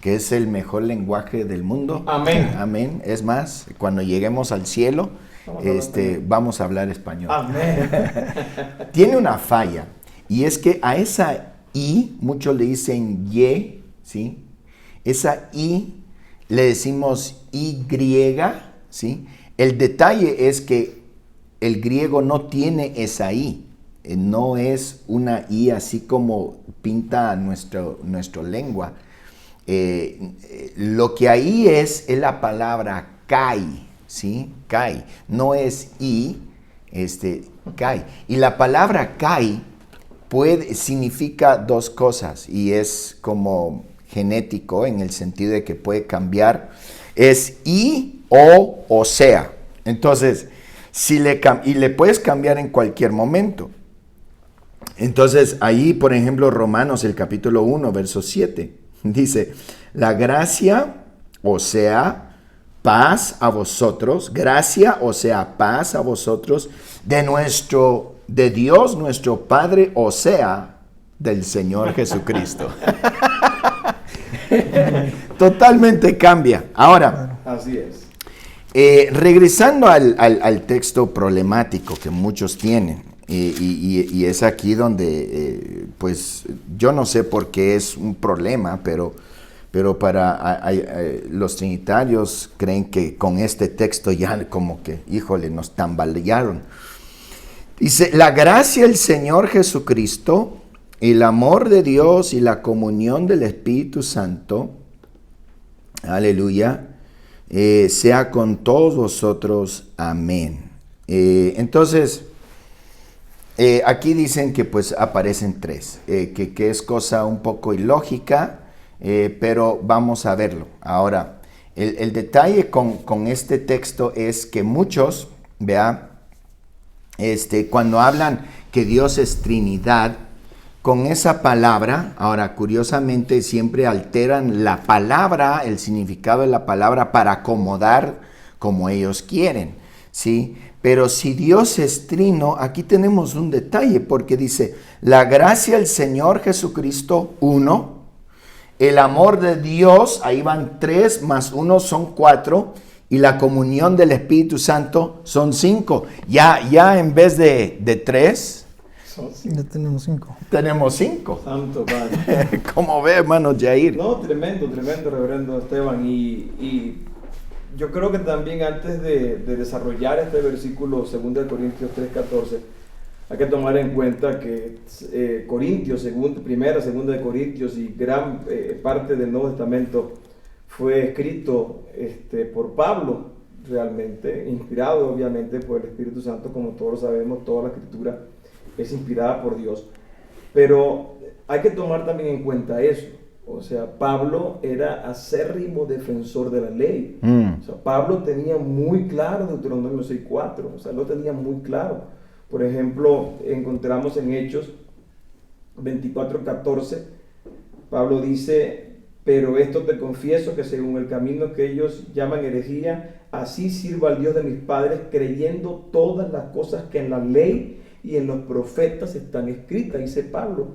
que es el mejor lenguaje del mundo. Amén. Amén. Es más, cuando lleguemos al cielo, vamos a hablar español. Amén. Tiene una falla, y es que a esa I, muchos le dicen Y, ¿sí? Esa I le decimos Y, ¿sí? El detalle es que el griego no tiene esa I, no es una I así como pinta nuestra lengua. Lo que ahí es la palabra kai, ¿sí? Kai, no es I, kai. Y la palabra kai significa dos cosas, y es como genético en el sentido de que puede cambiar. Es I, o sea. Entonces, y le puedes cambiar en cualquier momento. Entonces, ahí, por ejemplo, Romanos, el capítulo 1, verso 7, dice, la gracia, o sea, paz a vosotros, gracia, o sea, paz a vosotros, de Dios nuestro Padre, o sea, del Señor Jesucristo. Totalmente cambia. Ahora, así es. Regresando al texto problemático que muchos tienen, y es aquí donde, pues, yo no sé por qué es un problema, pero para los trinitarios creen que con este texto ya como que, híjole, nos tambalearon. Dice, la gracia del Señor Jesucristo, el amor de Dios y la comunión del Espíritu Santo, aleluya, sea con todos vosotros. Amén. Entonces, aquí dicen que pues aparecen tres, que es cosa un poco ilógica, pero vamos a verlo. Ahora, el detalle con este texto es que muchos, vea, cuando hablan que Dios es Trinidad, con esa palabra, ahora curiosamente siempre alteran la palabra, el significado de la palabra para acomodar como ellos quieren, ¿sí? Pero si Dios es trino, aquí tenemos un detalle, porque dice, la gracia del Señor Jesucristo, 1, el amor de Dios, ahí van 3, más 1 son 4, y la comunión del Espíritu Santo son 5. Ya en vez de 3, ya tenemos 5. tenemos 5. Santo Padre. ¿Cómo ve, hermano Jair? No, tremendo, reverendo Esteban. Y yo creo que también antes de desarrollar este versículo 2 Corintios 3:14, hay que tomar en cuenta que Corintios, primera, segunda de Corintios y gran parte del Nuevo Testamento fue escrito por Pablo, realmente, inspirado obviamente por el Espíritu Santo, como todos lo sabemos, toda la Escritura es inspirada por Dios. Pero hay que tomar también en cuenta eso. O sea, Pablo era acérrimo defensor de la ley. O sea, Pablo tenía muy claro Deuteronomio 6:4. O sea, lo tenía muy claro. Por ejemplo, encontramos en Hechos 24:14, Pablo dice, pero esto te confieso que según el camino que ellos llaman herejía, así sirvo al Dios de mis padres, creyendo todas las cosas que en la ley y en los profetas están escritas, dice Pablo.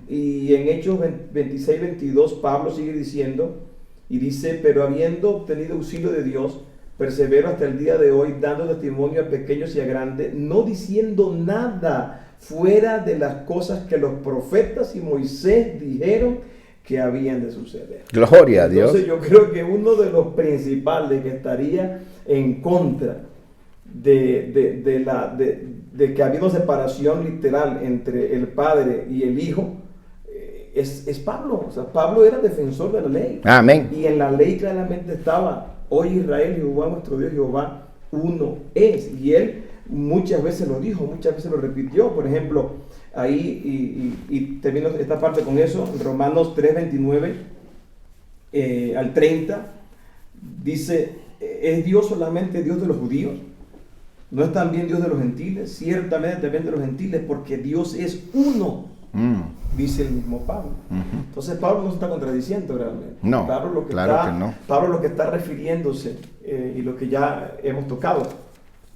Y en Hechos 26:22 Pablo sigue diciendo, y dice, pero habiendo obtenido auxilio de Dios, persevero hasta el día de hoy, dando testimonio a pequeños y a grandes, no diciendo nada fuera de las cosas que los profetas y Moisés dijeron que habían de suceder. Gloria a Dios. Entonces yo creo que uno de los principales que estaría en contra de que había una separación literal entre el Padre y el Hijo, es Pablo. O sea, Pablo era defensor de la ley. Amén. Y en la ley claramente estaba, hoy Israel, Jehová, nuestro Dios Jehová, uno es. Y él muchas veces lo dijo, muchas veces lo repitió. Por ejemplo, ahí, y termino esta parte con eso, Romanos 3:29 al 30, dice, ¿es Dios solamente Dios de los judíos? ¿No es también Dios de los gentiles? Ciertamente también de los gentiles, porque Dios es uno, dice el mismo Pablo. Entonces Pablo no se está contradiciendo realmente. No, Pablo Pablo lo que está refiriéndose, y lo que ya hemos tocado,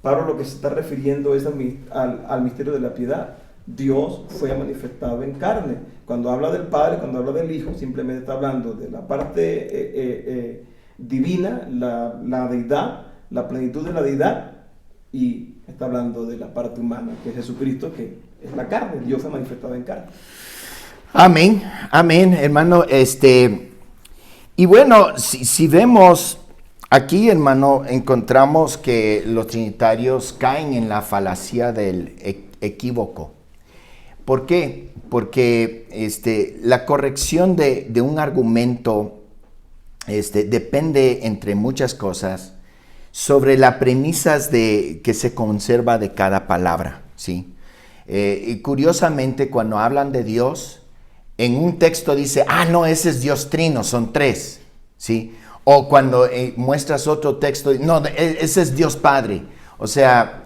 Pablo lo que se está refiriendo es al misterio de la piedad. Dios fue manifestado en carne. Cuando habla del Padre, cuando habla del Hijo, simplemente está hablando de la parte divina, la deidad, la plenitud de la deidad, y está hablando de la parte humana, que es Jesucristo, que es la carne. Dios fue manifestado en carne. Amén, amén, hermano. Y bueno, si vemos aquí, hermano, encontramos que los trinitarios caen en la falacia del equívoco. ¿Por qué? Porque la corrección de un argumento depende, entre muchas cosas, sobre las premisas que se conserva de cada palabra, ¿sí? Y curiosamente, cuando hablan de Dios, en un texto dice, no, ese es Dios trino, son tres, ¿sí? O cuando muestras otro texto, no, ese es Dios Padre. O sea,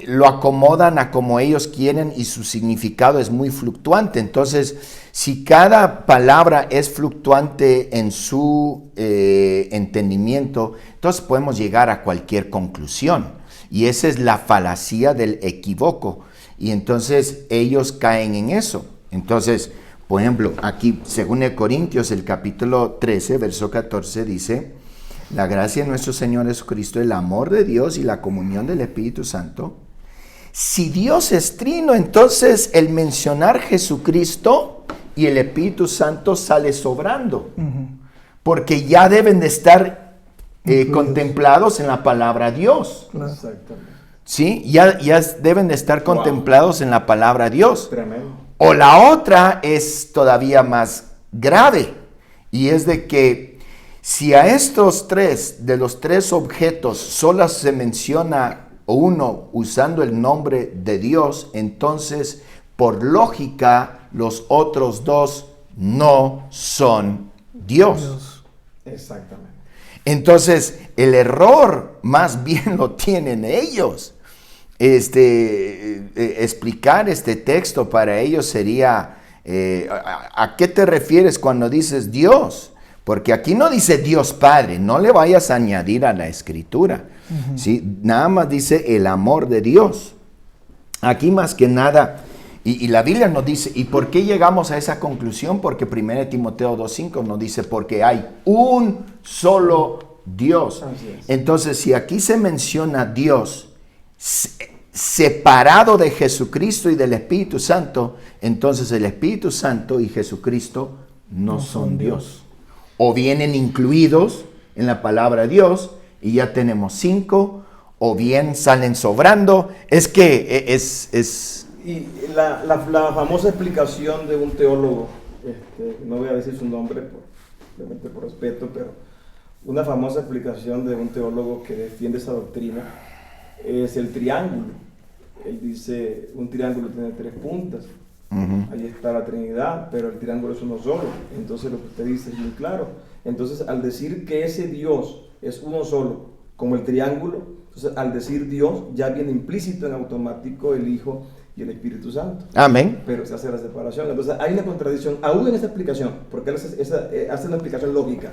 lo acomodan a como ellos quieren y su significado es muy fluctuante. Entonces, si cada palabra es fluctuante en su entendimiento, entonces podemos llegar a cualquier conclusión. Y esa es la falacia del equívoco. Y entonces ellos caen en eso. Entonces, por ejemplo, aquí, según el Corintios, el capítulo 13, verso 14, dice: la gracia de nuestro Señor Jesucristo, el amor de Dios y la comunión del Espíritu Santo. Si Dios es trino, entonces el mencionar Jesucristo y el Espíritu Santo sale sobrando. Porque ya deben de estar contemplados en la palabra Dios. Exactamente. ¿Sí? Ya deben de estar contemplados en la palabra Dios. Tremendo. O la otra es todavía más grave, y es de que si a estos tres, de los tres objetos, solo se menciona uno usando el nombre de Dios, entonces, por lógica, los otros dos no son Dios. Exactamente. Entonces, el error más bien lo tienen ellos. Explicar este texto para ellos sería, ¿a qué te refieres cuando dices Dios? Porque aquí no dice Dios Padre, no le vayas a añadir a la escritura, ¿sí? Nada más dice el amor de Dios. Aquí más que nada, y la Biblia nos dice, ¿y por qué llegamos a esa conclusión? Porque 1 Timoteo 2:5 nos dice, porque hay un solo Dios. Entonces, si aquí se menciona Dios separado de Jesucristo y del Espíritu Santo, entonces el Espíritu Santo y Jesucristo no son Dios. O vienen incluidos en la palabra Dios y ya tenemos 5, o bien salen sobrando. Es que es... Y la famosa explicación de un teólogo, no voy a decir su nombre, obviamente por respeto, pero una famosa explicación de un teólogo que defiende esa doctrina es el triángulo. Él dice, un triángulo tiene 3 puntas. Ahí está la Trinidad, pero el triángulo es uno solo. Entonces lo que usted dice es muy claro. Entonces, al decir que ese Dios es uno solo, como el triángulo, entonces al decir Dios ya viene implícito en automático el Hijo y el Espíritu Santo. Amén. Pero se hace la separación. Entonces hay una contradicción aún en esta explicación, porque él hace una explicación lógica.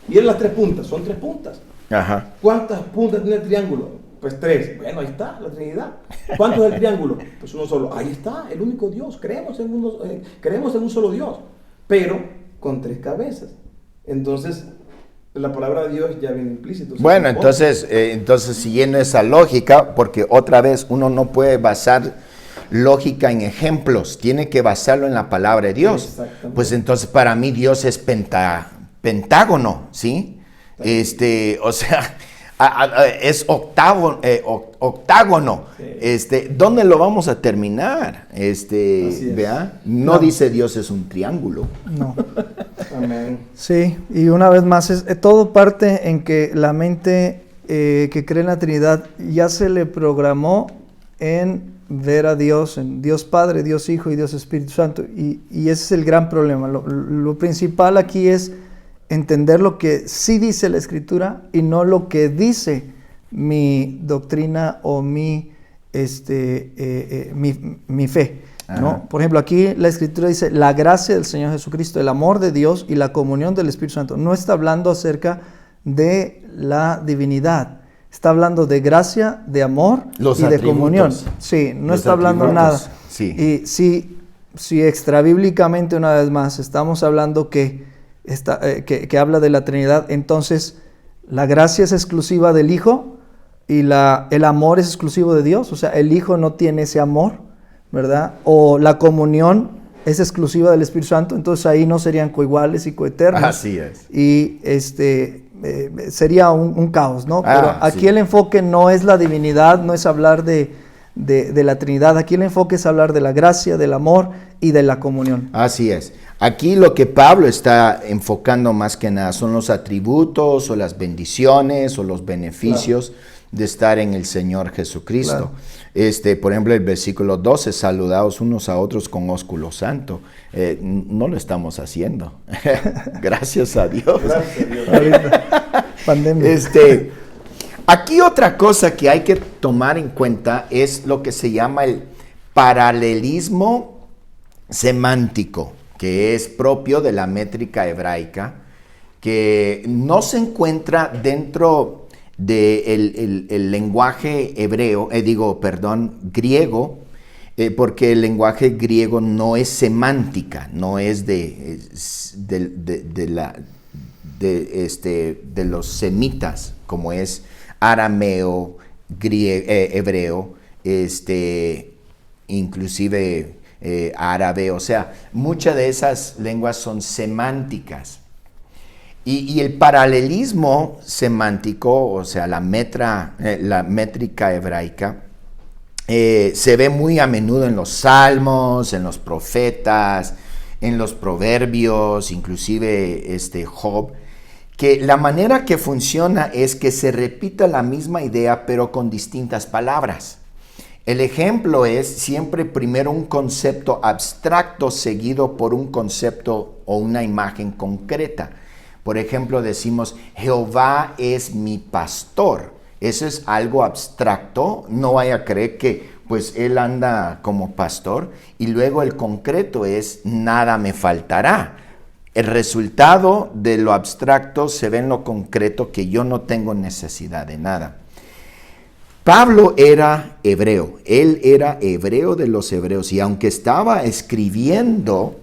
Y en las 3 puntas, son 3 puntas. Ajá. ¿Cuántas puntas tiene el triángulo? Pues 3. Bueno, ahí está la Trinidad. ¿Cuánto es el triángulo? Pues uno solo. Ahí está, el único Dios. Creemos en un solo Dios, pero con 3 cabezas. Entonces, la palabra de Dios ya viene implícito. Bueno, entonces siguiendo esa lógica, porque otra vez uno no puede basar lógica en ejemplos, tiene que basarlo en la palabra de Dios. Pues entonces para mí Dios es pentágono, ¿sí? O sea, es octágono. Sí. ¿Dónde lo vamos a terminar? ¿Vea? No dice Dios es un triángulo. No. Amén. Sí, y una vez más, todo parte en que la mente que cree en la Trinidad ya se le programó en ver a Dios, en Dios Padre, Dios Hijo y Dios Espíritu Santo. Y ese es el gran problema. Lo principal aquí es entender lo que sí dice la Escritura y no lo que dice mi doctrina o mi fe, ¿no? Por ejemplo, aquí la Escritura dice la gracia del Señor Jesucristo, el amor de Dios y la comunión del Espíritu Santo. No está hablando acerca de la divinidad, está hablando de gracia, de amor y de comunión. Sí, no está hablando nada. Sí. Y si extrabíblicamente, una vez más, estamos hablando que habla de la Trinidad, entonces la gracia es exclusiva del Hijo y el amor es exclusivo de Dios. O sea, el Hijo no tiene ese amor, ¿verdad? O la comunión es exclusiva del Espíritu Santo, entonces ahí no serían coiguales y coeternos. Así es. Y sería un caos, ¿no? Pero aquí el enfoque no es la divinidad, no es hablar de la Trinidad. Aquí el enfoque es hablar de la gracia, del amor y de la comunión. Así es. Aquí lo que Pablo está enfocando más que nada son los atributos o las bendiciones o los beneficios de estar en el Señor Jesucristo. Por ejemplo, el versículo 12, saludaos unos a otros con ósculo santo. No lo estamos haciendo. Gracias a Dios. Gracias a Dios. Ahorita, pandemia. Aquí otra cosa que hay que tomar en cuenta es lo que se llama el paralelismo semántico, que es propio de la métrica hebraica, que no se encuentra dentro del lenguaje griego, porque el lenguaje griego no es semántica, no es de los semitas, como es arameo, hebreo, inclusive árabe. O sea, muchas de esas lenguas son semánticas. Y el paralelismo semántico, o sea, la métrica hebraica, se ve muy a menudo en los salmos, en los profetas, en los proverbios, inclusive Job, que la manera que funciona es que se repita la misma idea pero con distintas palabras. El ejemplo es siempre primero un concepto abstracto seguido por un concepto o una imagen concreta. Por ejemplo, decimos, Jehová es mi pastor. Eso es algo abstracto, no vaya a creer que pues él anda como pastor. Y luego el concreto es, nada me faltará. El resultado de lo abstracto se ve en lo concreto, que yo no tengo necesidad de nada. Pablo era hebreo, él era hebreo de los hebreos, y aunque estaba escribiendo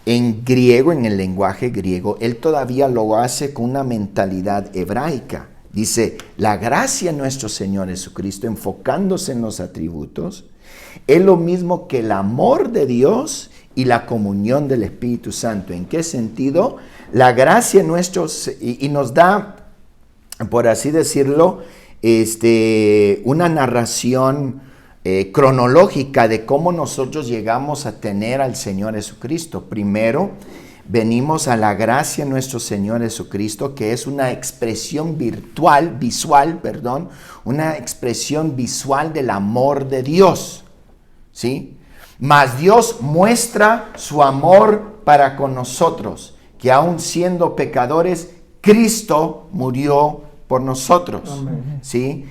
en griego, en el lenguaje griego, él todavía lo hace con una mentalidad hebraica. Dice, la gracia de nuestro Señor Jesucristo, enfocándose en los atributos, es lo mismo que el amor de Dios y la comunión del Espíritu Santo. ¿En qué sentido? La gracia nuestra, y nos da, por así decirlo, una narración cronológica de cómo nosotros llegamos a tener al Señor Jesucristo. Primero, venimos a la gracia de nuestro Señor Jesucristo, que es una expresión una expresión visual del amor de Dios, ¿sí? Mas Dios muestra su amor para con nosotros, que aun siendo pecadores, Cristo murió por nosotros. Amén. ¿Sí?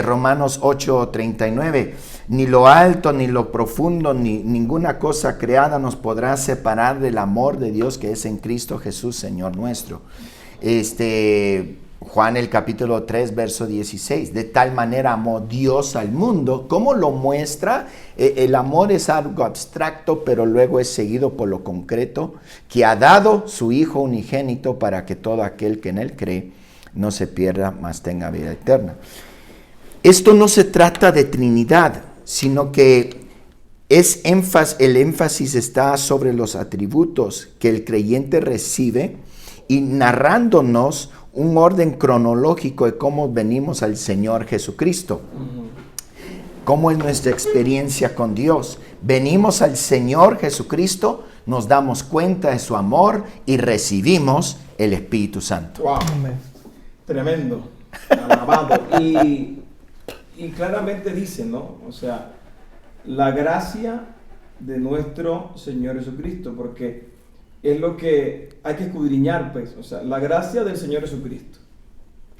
Romanos 8:39, ni lo alto, ni lo profundo, ni ninguna cosa creada nos podrá separar del amor de Dios que es en Cristo Jesús, Señor nuestro. Juan el capítulo 3, verso 16, de tal manera amó Dios al mundo. ¿Cómo lo muestra? El amor es algo abstracto, pero luego es seguido por lo concreto, que ha dado su Hijo unigénito para que todo aquel que en él cree no se pierda, mas tenga vida eterna. Esto no se trata de Trinidad, sino que el énfasis está sobre los atributos que el creyente recibe y narrándonos un orden cronológico de cómo venimos al Señor Jesucristo. ¿Cómo es nuestra experiencia con Dios? Venimos al Señor Jesucristo, nos damos cuenta de su amor y recibimos el Espíritu Santo. ¡Wow! Tremendo. Alabado. Y claramente dice, ¿no? O sea, la gracia de nuestro Señor Jesucristo, porque es lo que hay que escudriñar, pues. O sea, la gracia del Señor Jesucristo.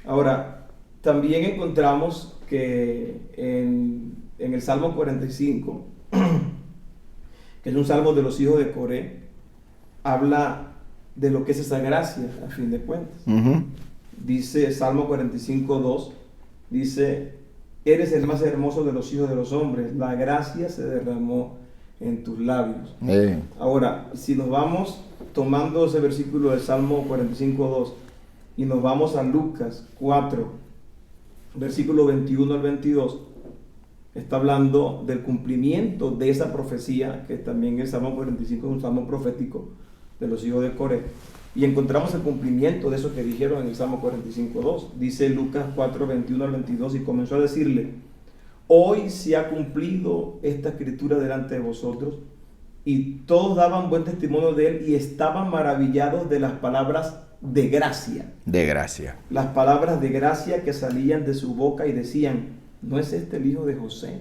Ahora, también encontramos que en el Salmo 45, que es un salmo de los hijos de Coré, habla de lo que es esa gracia, a fin de cuentas. Dice Salmo 45:2, dice: eres el más hermoso de los hijos de los hombres, la gracia se derramó en tus labios. Ahora, si nos vamos tomando ese versículo del Salmo 45:2 y nos vamos a Lucas 4, versículo 21 al 22, está hablando del cumplimiento de esa profecía, que también el Salmo 45 es un salmo profético de los hijos de Coré, y encontramos el cumplimiento de eso que dijeron en el Salmo 45:2. Dice Lucas 4, 21 al 22, y comenzó a decirle: hoy se ha cumplido esta escritura delante de vosotros. Y todos daban buen testimonio de él y estaban maravillados de las palabras de gracia. De gracia. Las palabras de gracia que salían de su boca y decían: ¿no es este el hijo de José?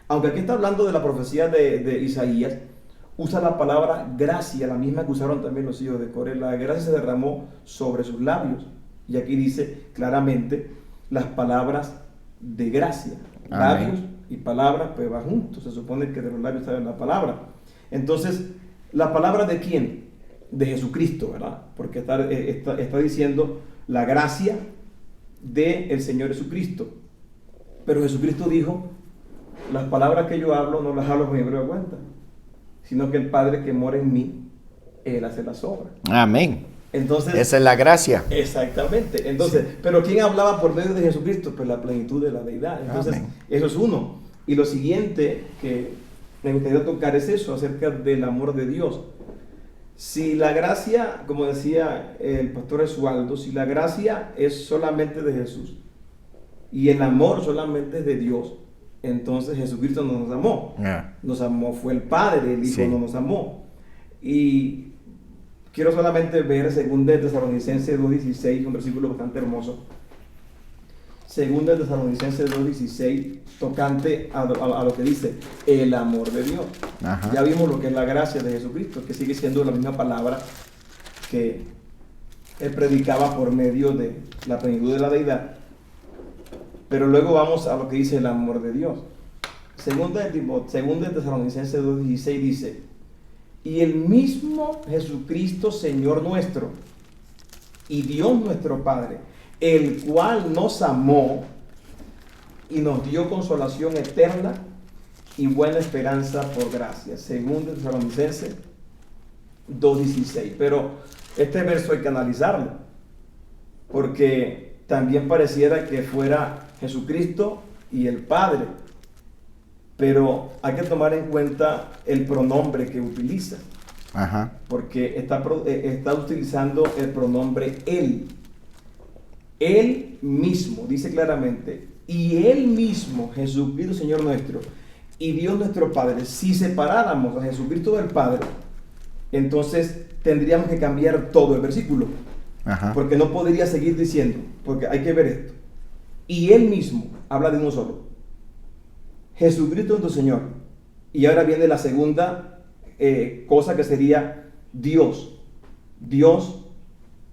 Aunque aquí está hablando de la profecía de Isaías, usa la palabra gracia, la misma que usaron también los hijos de Coré. La gracia se derramó sobre sus labios. Y aquí dice claramente las palabras de gracia. Amén. Labios y palabras pues va juntos. Se supone que de los labios sale la palabra. Entonces, ¿la palabra de quién? De Jesucristo, ¿verdad? Porque está diciendo la gracia del Señor Jesucristo. Pero Jesucristo dijo: las palabras que yo hablo no las hablo con mi propia cuenta, sino que el Padre que mora en mí, Él hace las obras. Amén. Entonces, esa es la gracia. Exactamente. Entonces, sí. ¿Pero quién hablaba por medio de Jesucristo? Pues la plenitud de la deidad. Entonces, amén. Eso es uno. Y lo siguiente que me gustaría tocar es eso, acerca del amor de Dios. Si la gracia, como decía el pastor Esualdo, si la gracia es solamente de Jesús y el amor solamente es de Dios, entonces Jesucristo no nos amó. Nos amó fue el Padre, el Hijo no nos amó. Y quiero solamente ver 2 Tesalonicenses 2:16, un versículo bastante hermoso. 2 Tesalonicenses 2:16, tocante a lo que dice el amor de Dios. Ajá. Ya vimos lo que es la gracia de Jesucristo, que sigue siendo la misma palabra que Él predicaba por medio de la plenitud de la deidad. Pero luego vamos a lo que dice el amor de Dios. 2 Tesalonicenses 2:16 dice: y el mismo Jesucristo Señor nuestro y Dios nuestro Padre, el cual nos amó y nos dio consolación eterna y buena esperanza por gracia. 2 Tesalonicenses 2:16. Pero este verso hay que analizarlo, porque también pareciera que fuera Jesucristo y el Padre, pero hay que tomar en cuenta el pronombre que utiliza. Ajá. Porque está utilizando el pronombre Él. Él mismo, dice claramente, y Él mismo, Jesucristo Señor nuestro, y Dios nuestro Padre. Si separáramos a Jesucristo del Padre, entonces tendríamos que cambiar todo el versículo. Ajá. Porque no podría seguir diciendo, porque hay que ver esto. Y Él mismo habla de uno solo, Jesucristo nuestro Señor. Y ahora viene la segunda cosa, que sería Dios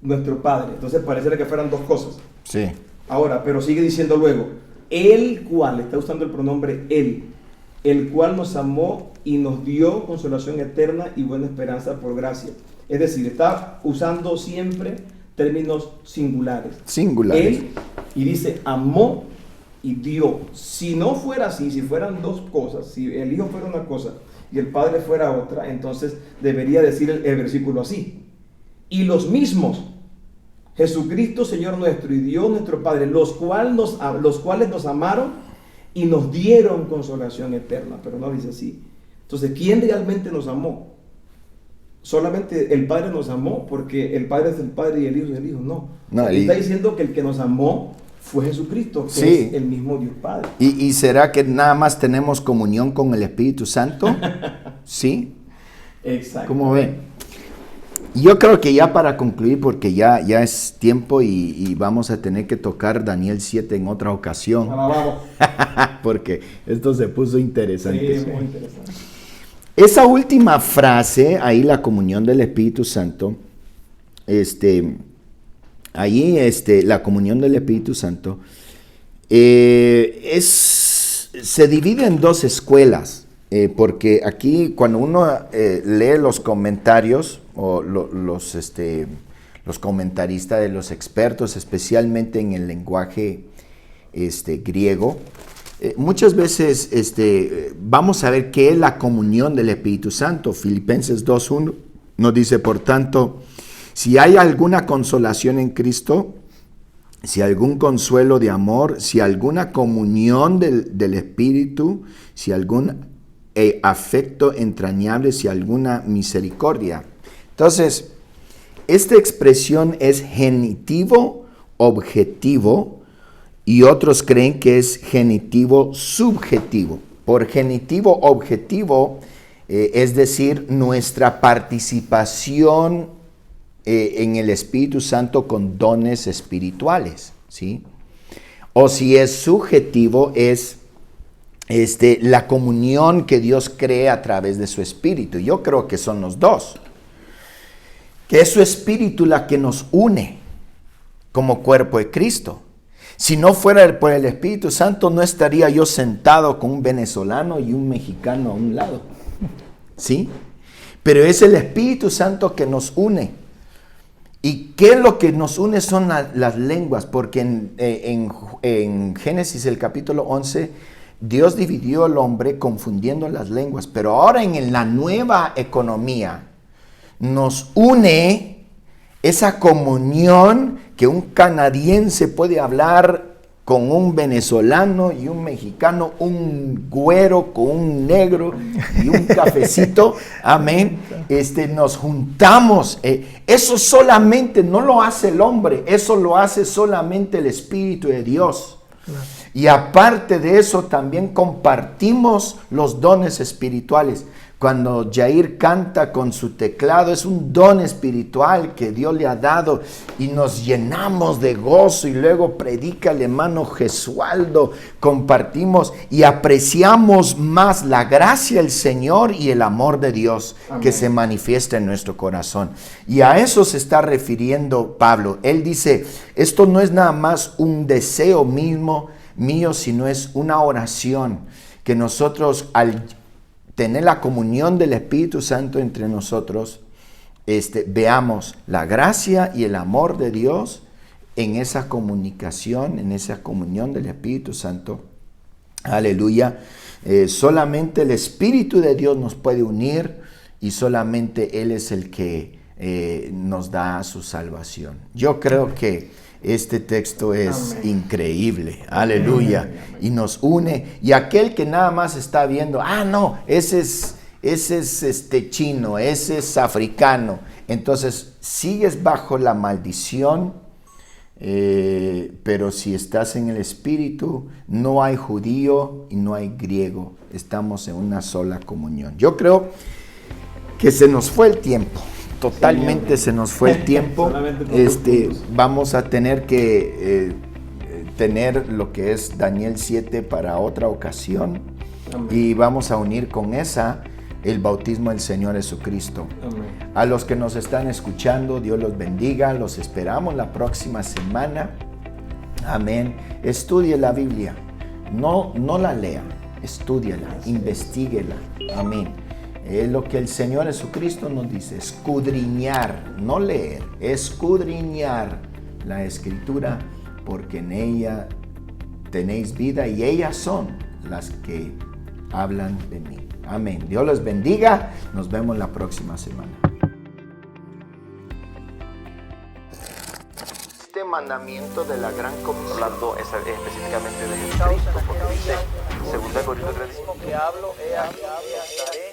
nuestro Padre. Entonces pareciera que fueran dos cosas. Sí. Ahora, pero sigue diciendo luego, el cual, está usando el pronombre Él, el cual nos amó y nos dio consolación eterna y buena esperanza por gracia. Es decir, está usando siempre términos singulares. Él, y dice amó y dio. Si no fuera así, si fueran dos cosas, si el Hijo fuera una cosa y el Padre fuera otra, entonces debería decir el versículo así: y los mismos, Jesucristo Señor nuestro y Dios nuestro Padre, los cuales nos amaron y nos dieron consolación eterna. Pero no dice así. Entonces, ¿quién realmente nos amó? Solamente el Padre nos amó, porque el Padre es el Padre y el Hijo es el Hijo. No. Está diciendo que el que nos amó fue Jesucristo, que es el mismo Dios Padre. ¿Y será que nada más tenemos comunión con el Espíritu Santo? Sí. Exacto. ¿Cómo ven? Yo creo que ya para concluir, porque ya es tiempo y vamos a tener que tocar Daniel 7 en otra ocasión. Vamos. Porque esto se puso interesante. Sí, muy interesante. Esa última frase, ahí la comunión del Espíritu Santo, Ahí la comunión del Espíritu Santo se divide en dos escuelas, porque aquí cuando uno lee los comentarios o los comentaristas de los expertos, especialmente en el lenguaje griego, muchas veces vamos a ver qué es la comunión del Espíritu Santo. Filipenses 2:1 nos dice, por tanto, si hay alguna consolación en Cristo, si algún consuelo de amor, si alguna comunión del Espíritu, si algún afecto entrañable, si alguna misericordia. Entonces, esta expresión es genitivo objetivo y otros creen que es genitivo subjetivo. Por genitivo objetivo, es decir, nuestra participación en el Espíritu Santo con dones espirituales, ¿sí? O si es subjetivo, es la comunión que Dios crea a través de su Espíritu. Yo creo que son los dos. Que es su Espíritu la que nos une como cuerpo de Cristo. Si no fuera por el Espíritu Santo, no estaría yo sentado con un venezolano y un mexicano a un lado, ¿sí? Pero es el Espíritu Santo que nos une. ¿Y qué es lo que nos une? Son las lenguas, porque en Génesis el capítulo 11, Dios dividió al hombre confundiendo las lenguas, pero ahora en la nueva economía nos une esa comunión que un canadiense puede hablar con un venezolano y un mexicano, un güero con un negro y un cafecito, amén, nos juntamos. Eso solamente no lo hace el hombre, eso lo hace solamente el Espíritu de Dios. Claro. Y aparte de eso también compartimos los dones espirituales. Cuando Jair canta con su teclado, es un don espiritual que Dios le ha dado y nos llenamos de gozo, y luego predica el hermano Gesualdo, compartimos y apreciamos más la gracia del Señor y el amor de Dios. Amén. Que se manifiesta en nuestro corazón. Y a eso se está refiriendo Pablo. Él dice, esto no es nada más un deseo mío, sino es una oración que nosotros al tener la comunión del Espíritu Santo entre nosotros, veamos la gracia y el amor de Dios en esa comunicación, en esa comunión del Espíritu Santo. Aleluya. Solamente el Espíritu de Dios nos puede unir y solamente Él es el que nos da su salvación. Yo creo que este texto es increíble, aleluya, y nos une. Y aquel que nada más está viendo, no, ese es chino, ese es africano, entonces sigues bajo la maldición, pero si estás en el Espíritu, no hay judío y no hay griego, estamos en una sola comunión. Yo creo que se nos fue el tiempo. Totalmente se nos fue el tiempo. Vamos a tener que tener lo que es Daniel 7 para otra ocasión. Amén. Y vamos a unir con esa el bautismo del Señor Jesucristo. Amén. A los que nos están escuchando, Dios los bendiga. Los esperamos la próxima semana. Amén. Estudie la Biblia. No la lea. Estúdiela, investíguela. Amén. Es lo que el Señor Jesucristo nos dice, escudriñar, no leer, escudriñar la Escritura, porque en ella tenéis vida y ellas son las que hablan de mí. Amén. Dios los bendiga. Nos vemos la próxima semana. Este mandamiento de la gran comisión, hablando específicamente de Jesucristo, porque dice, 2 Corintios 3:5, que hablo, he aquí, estaré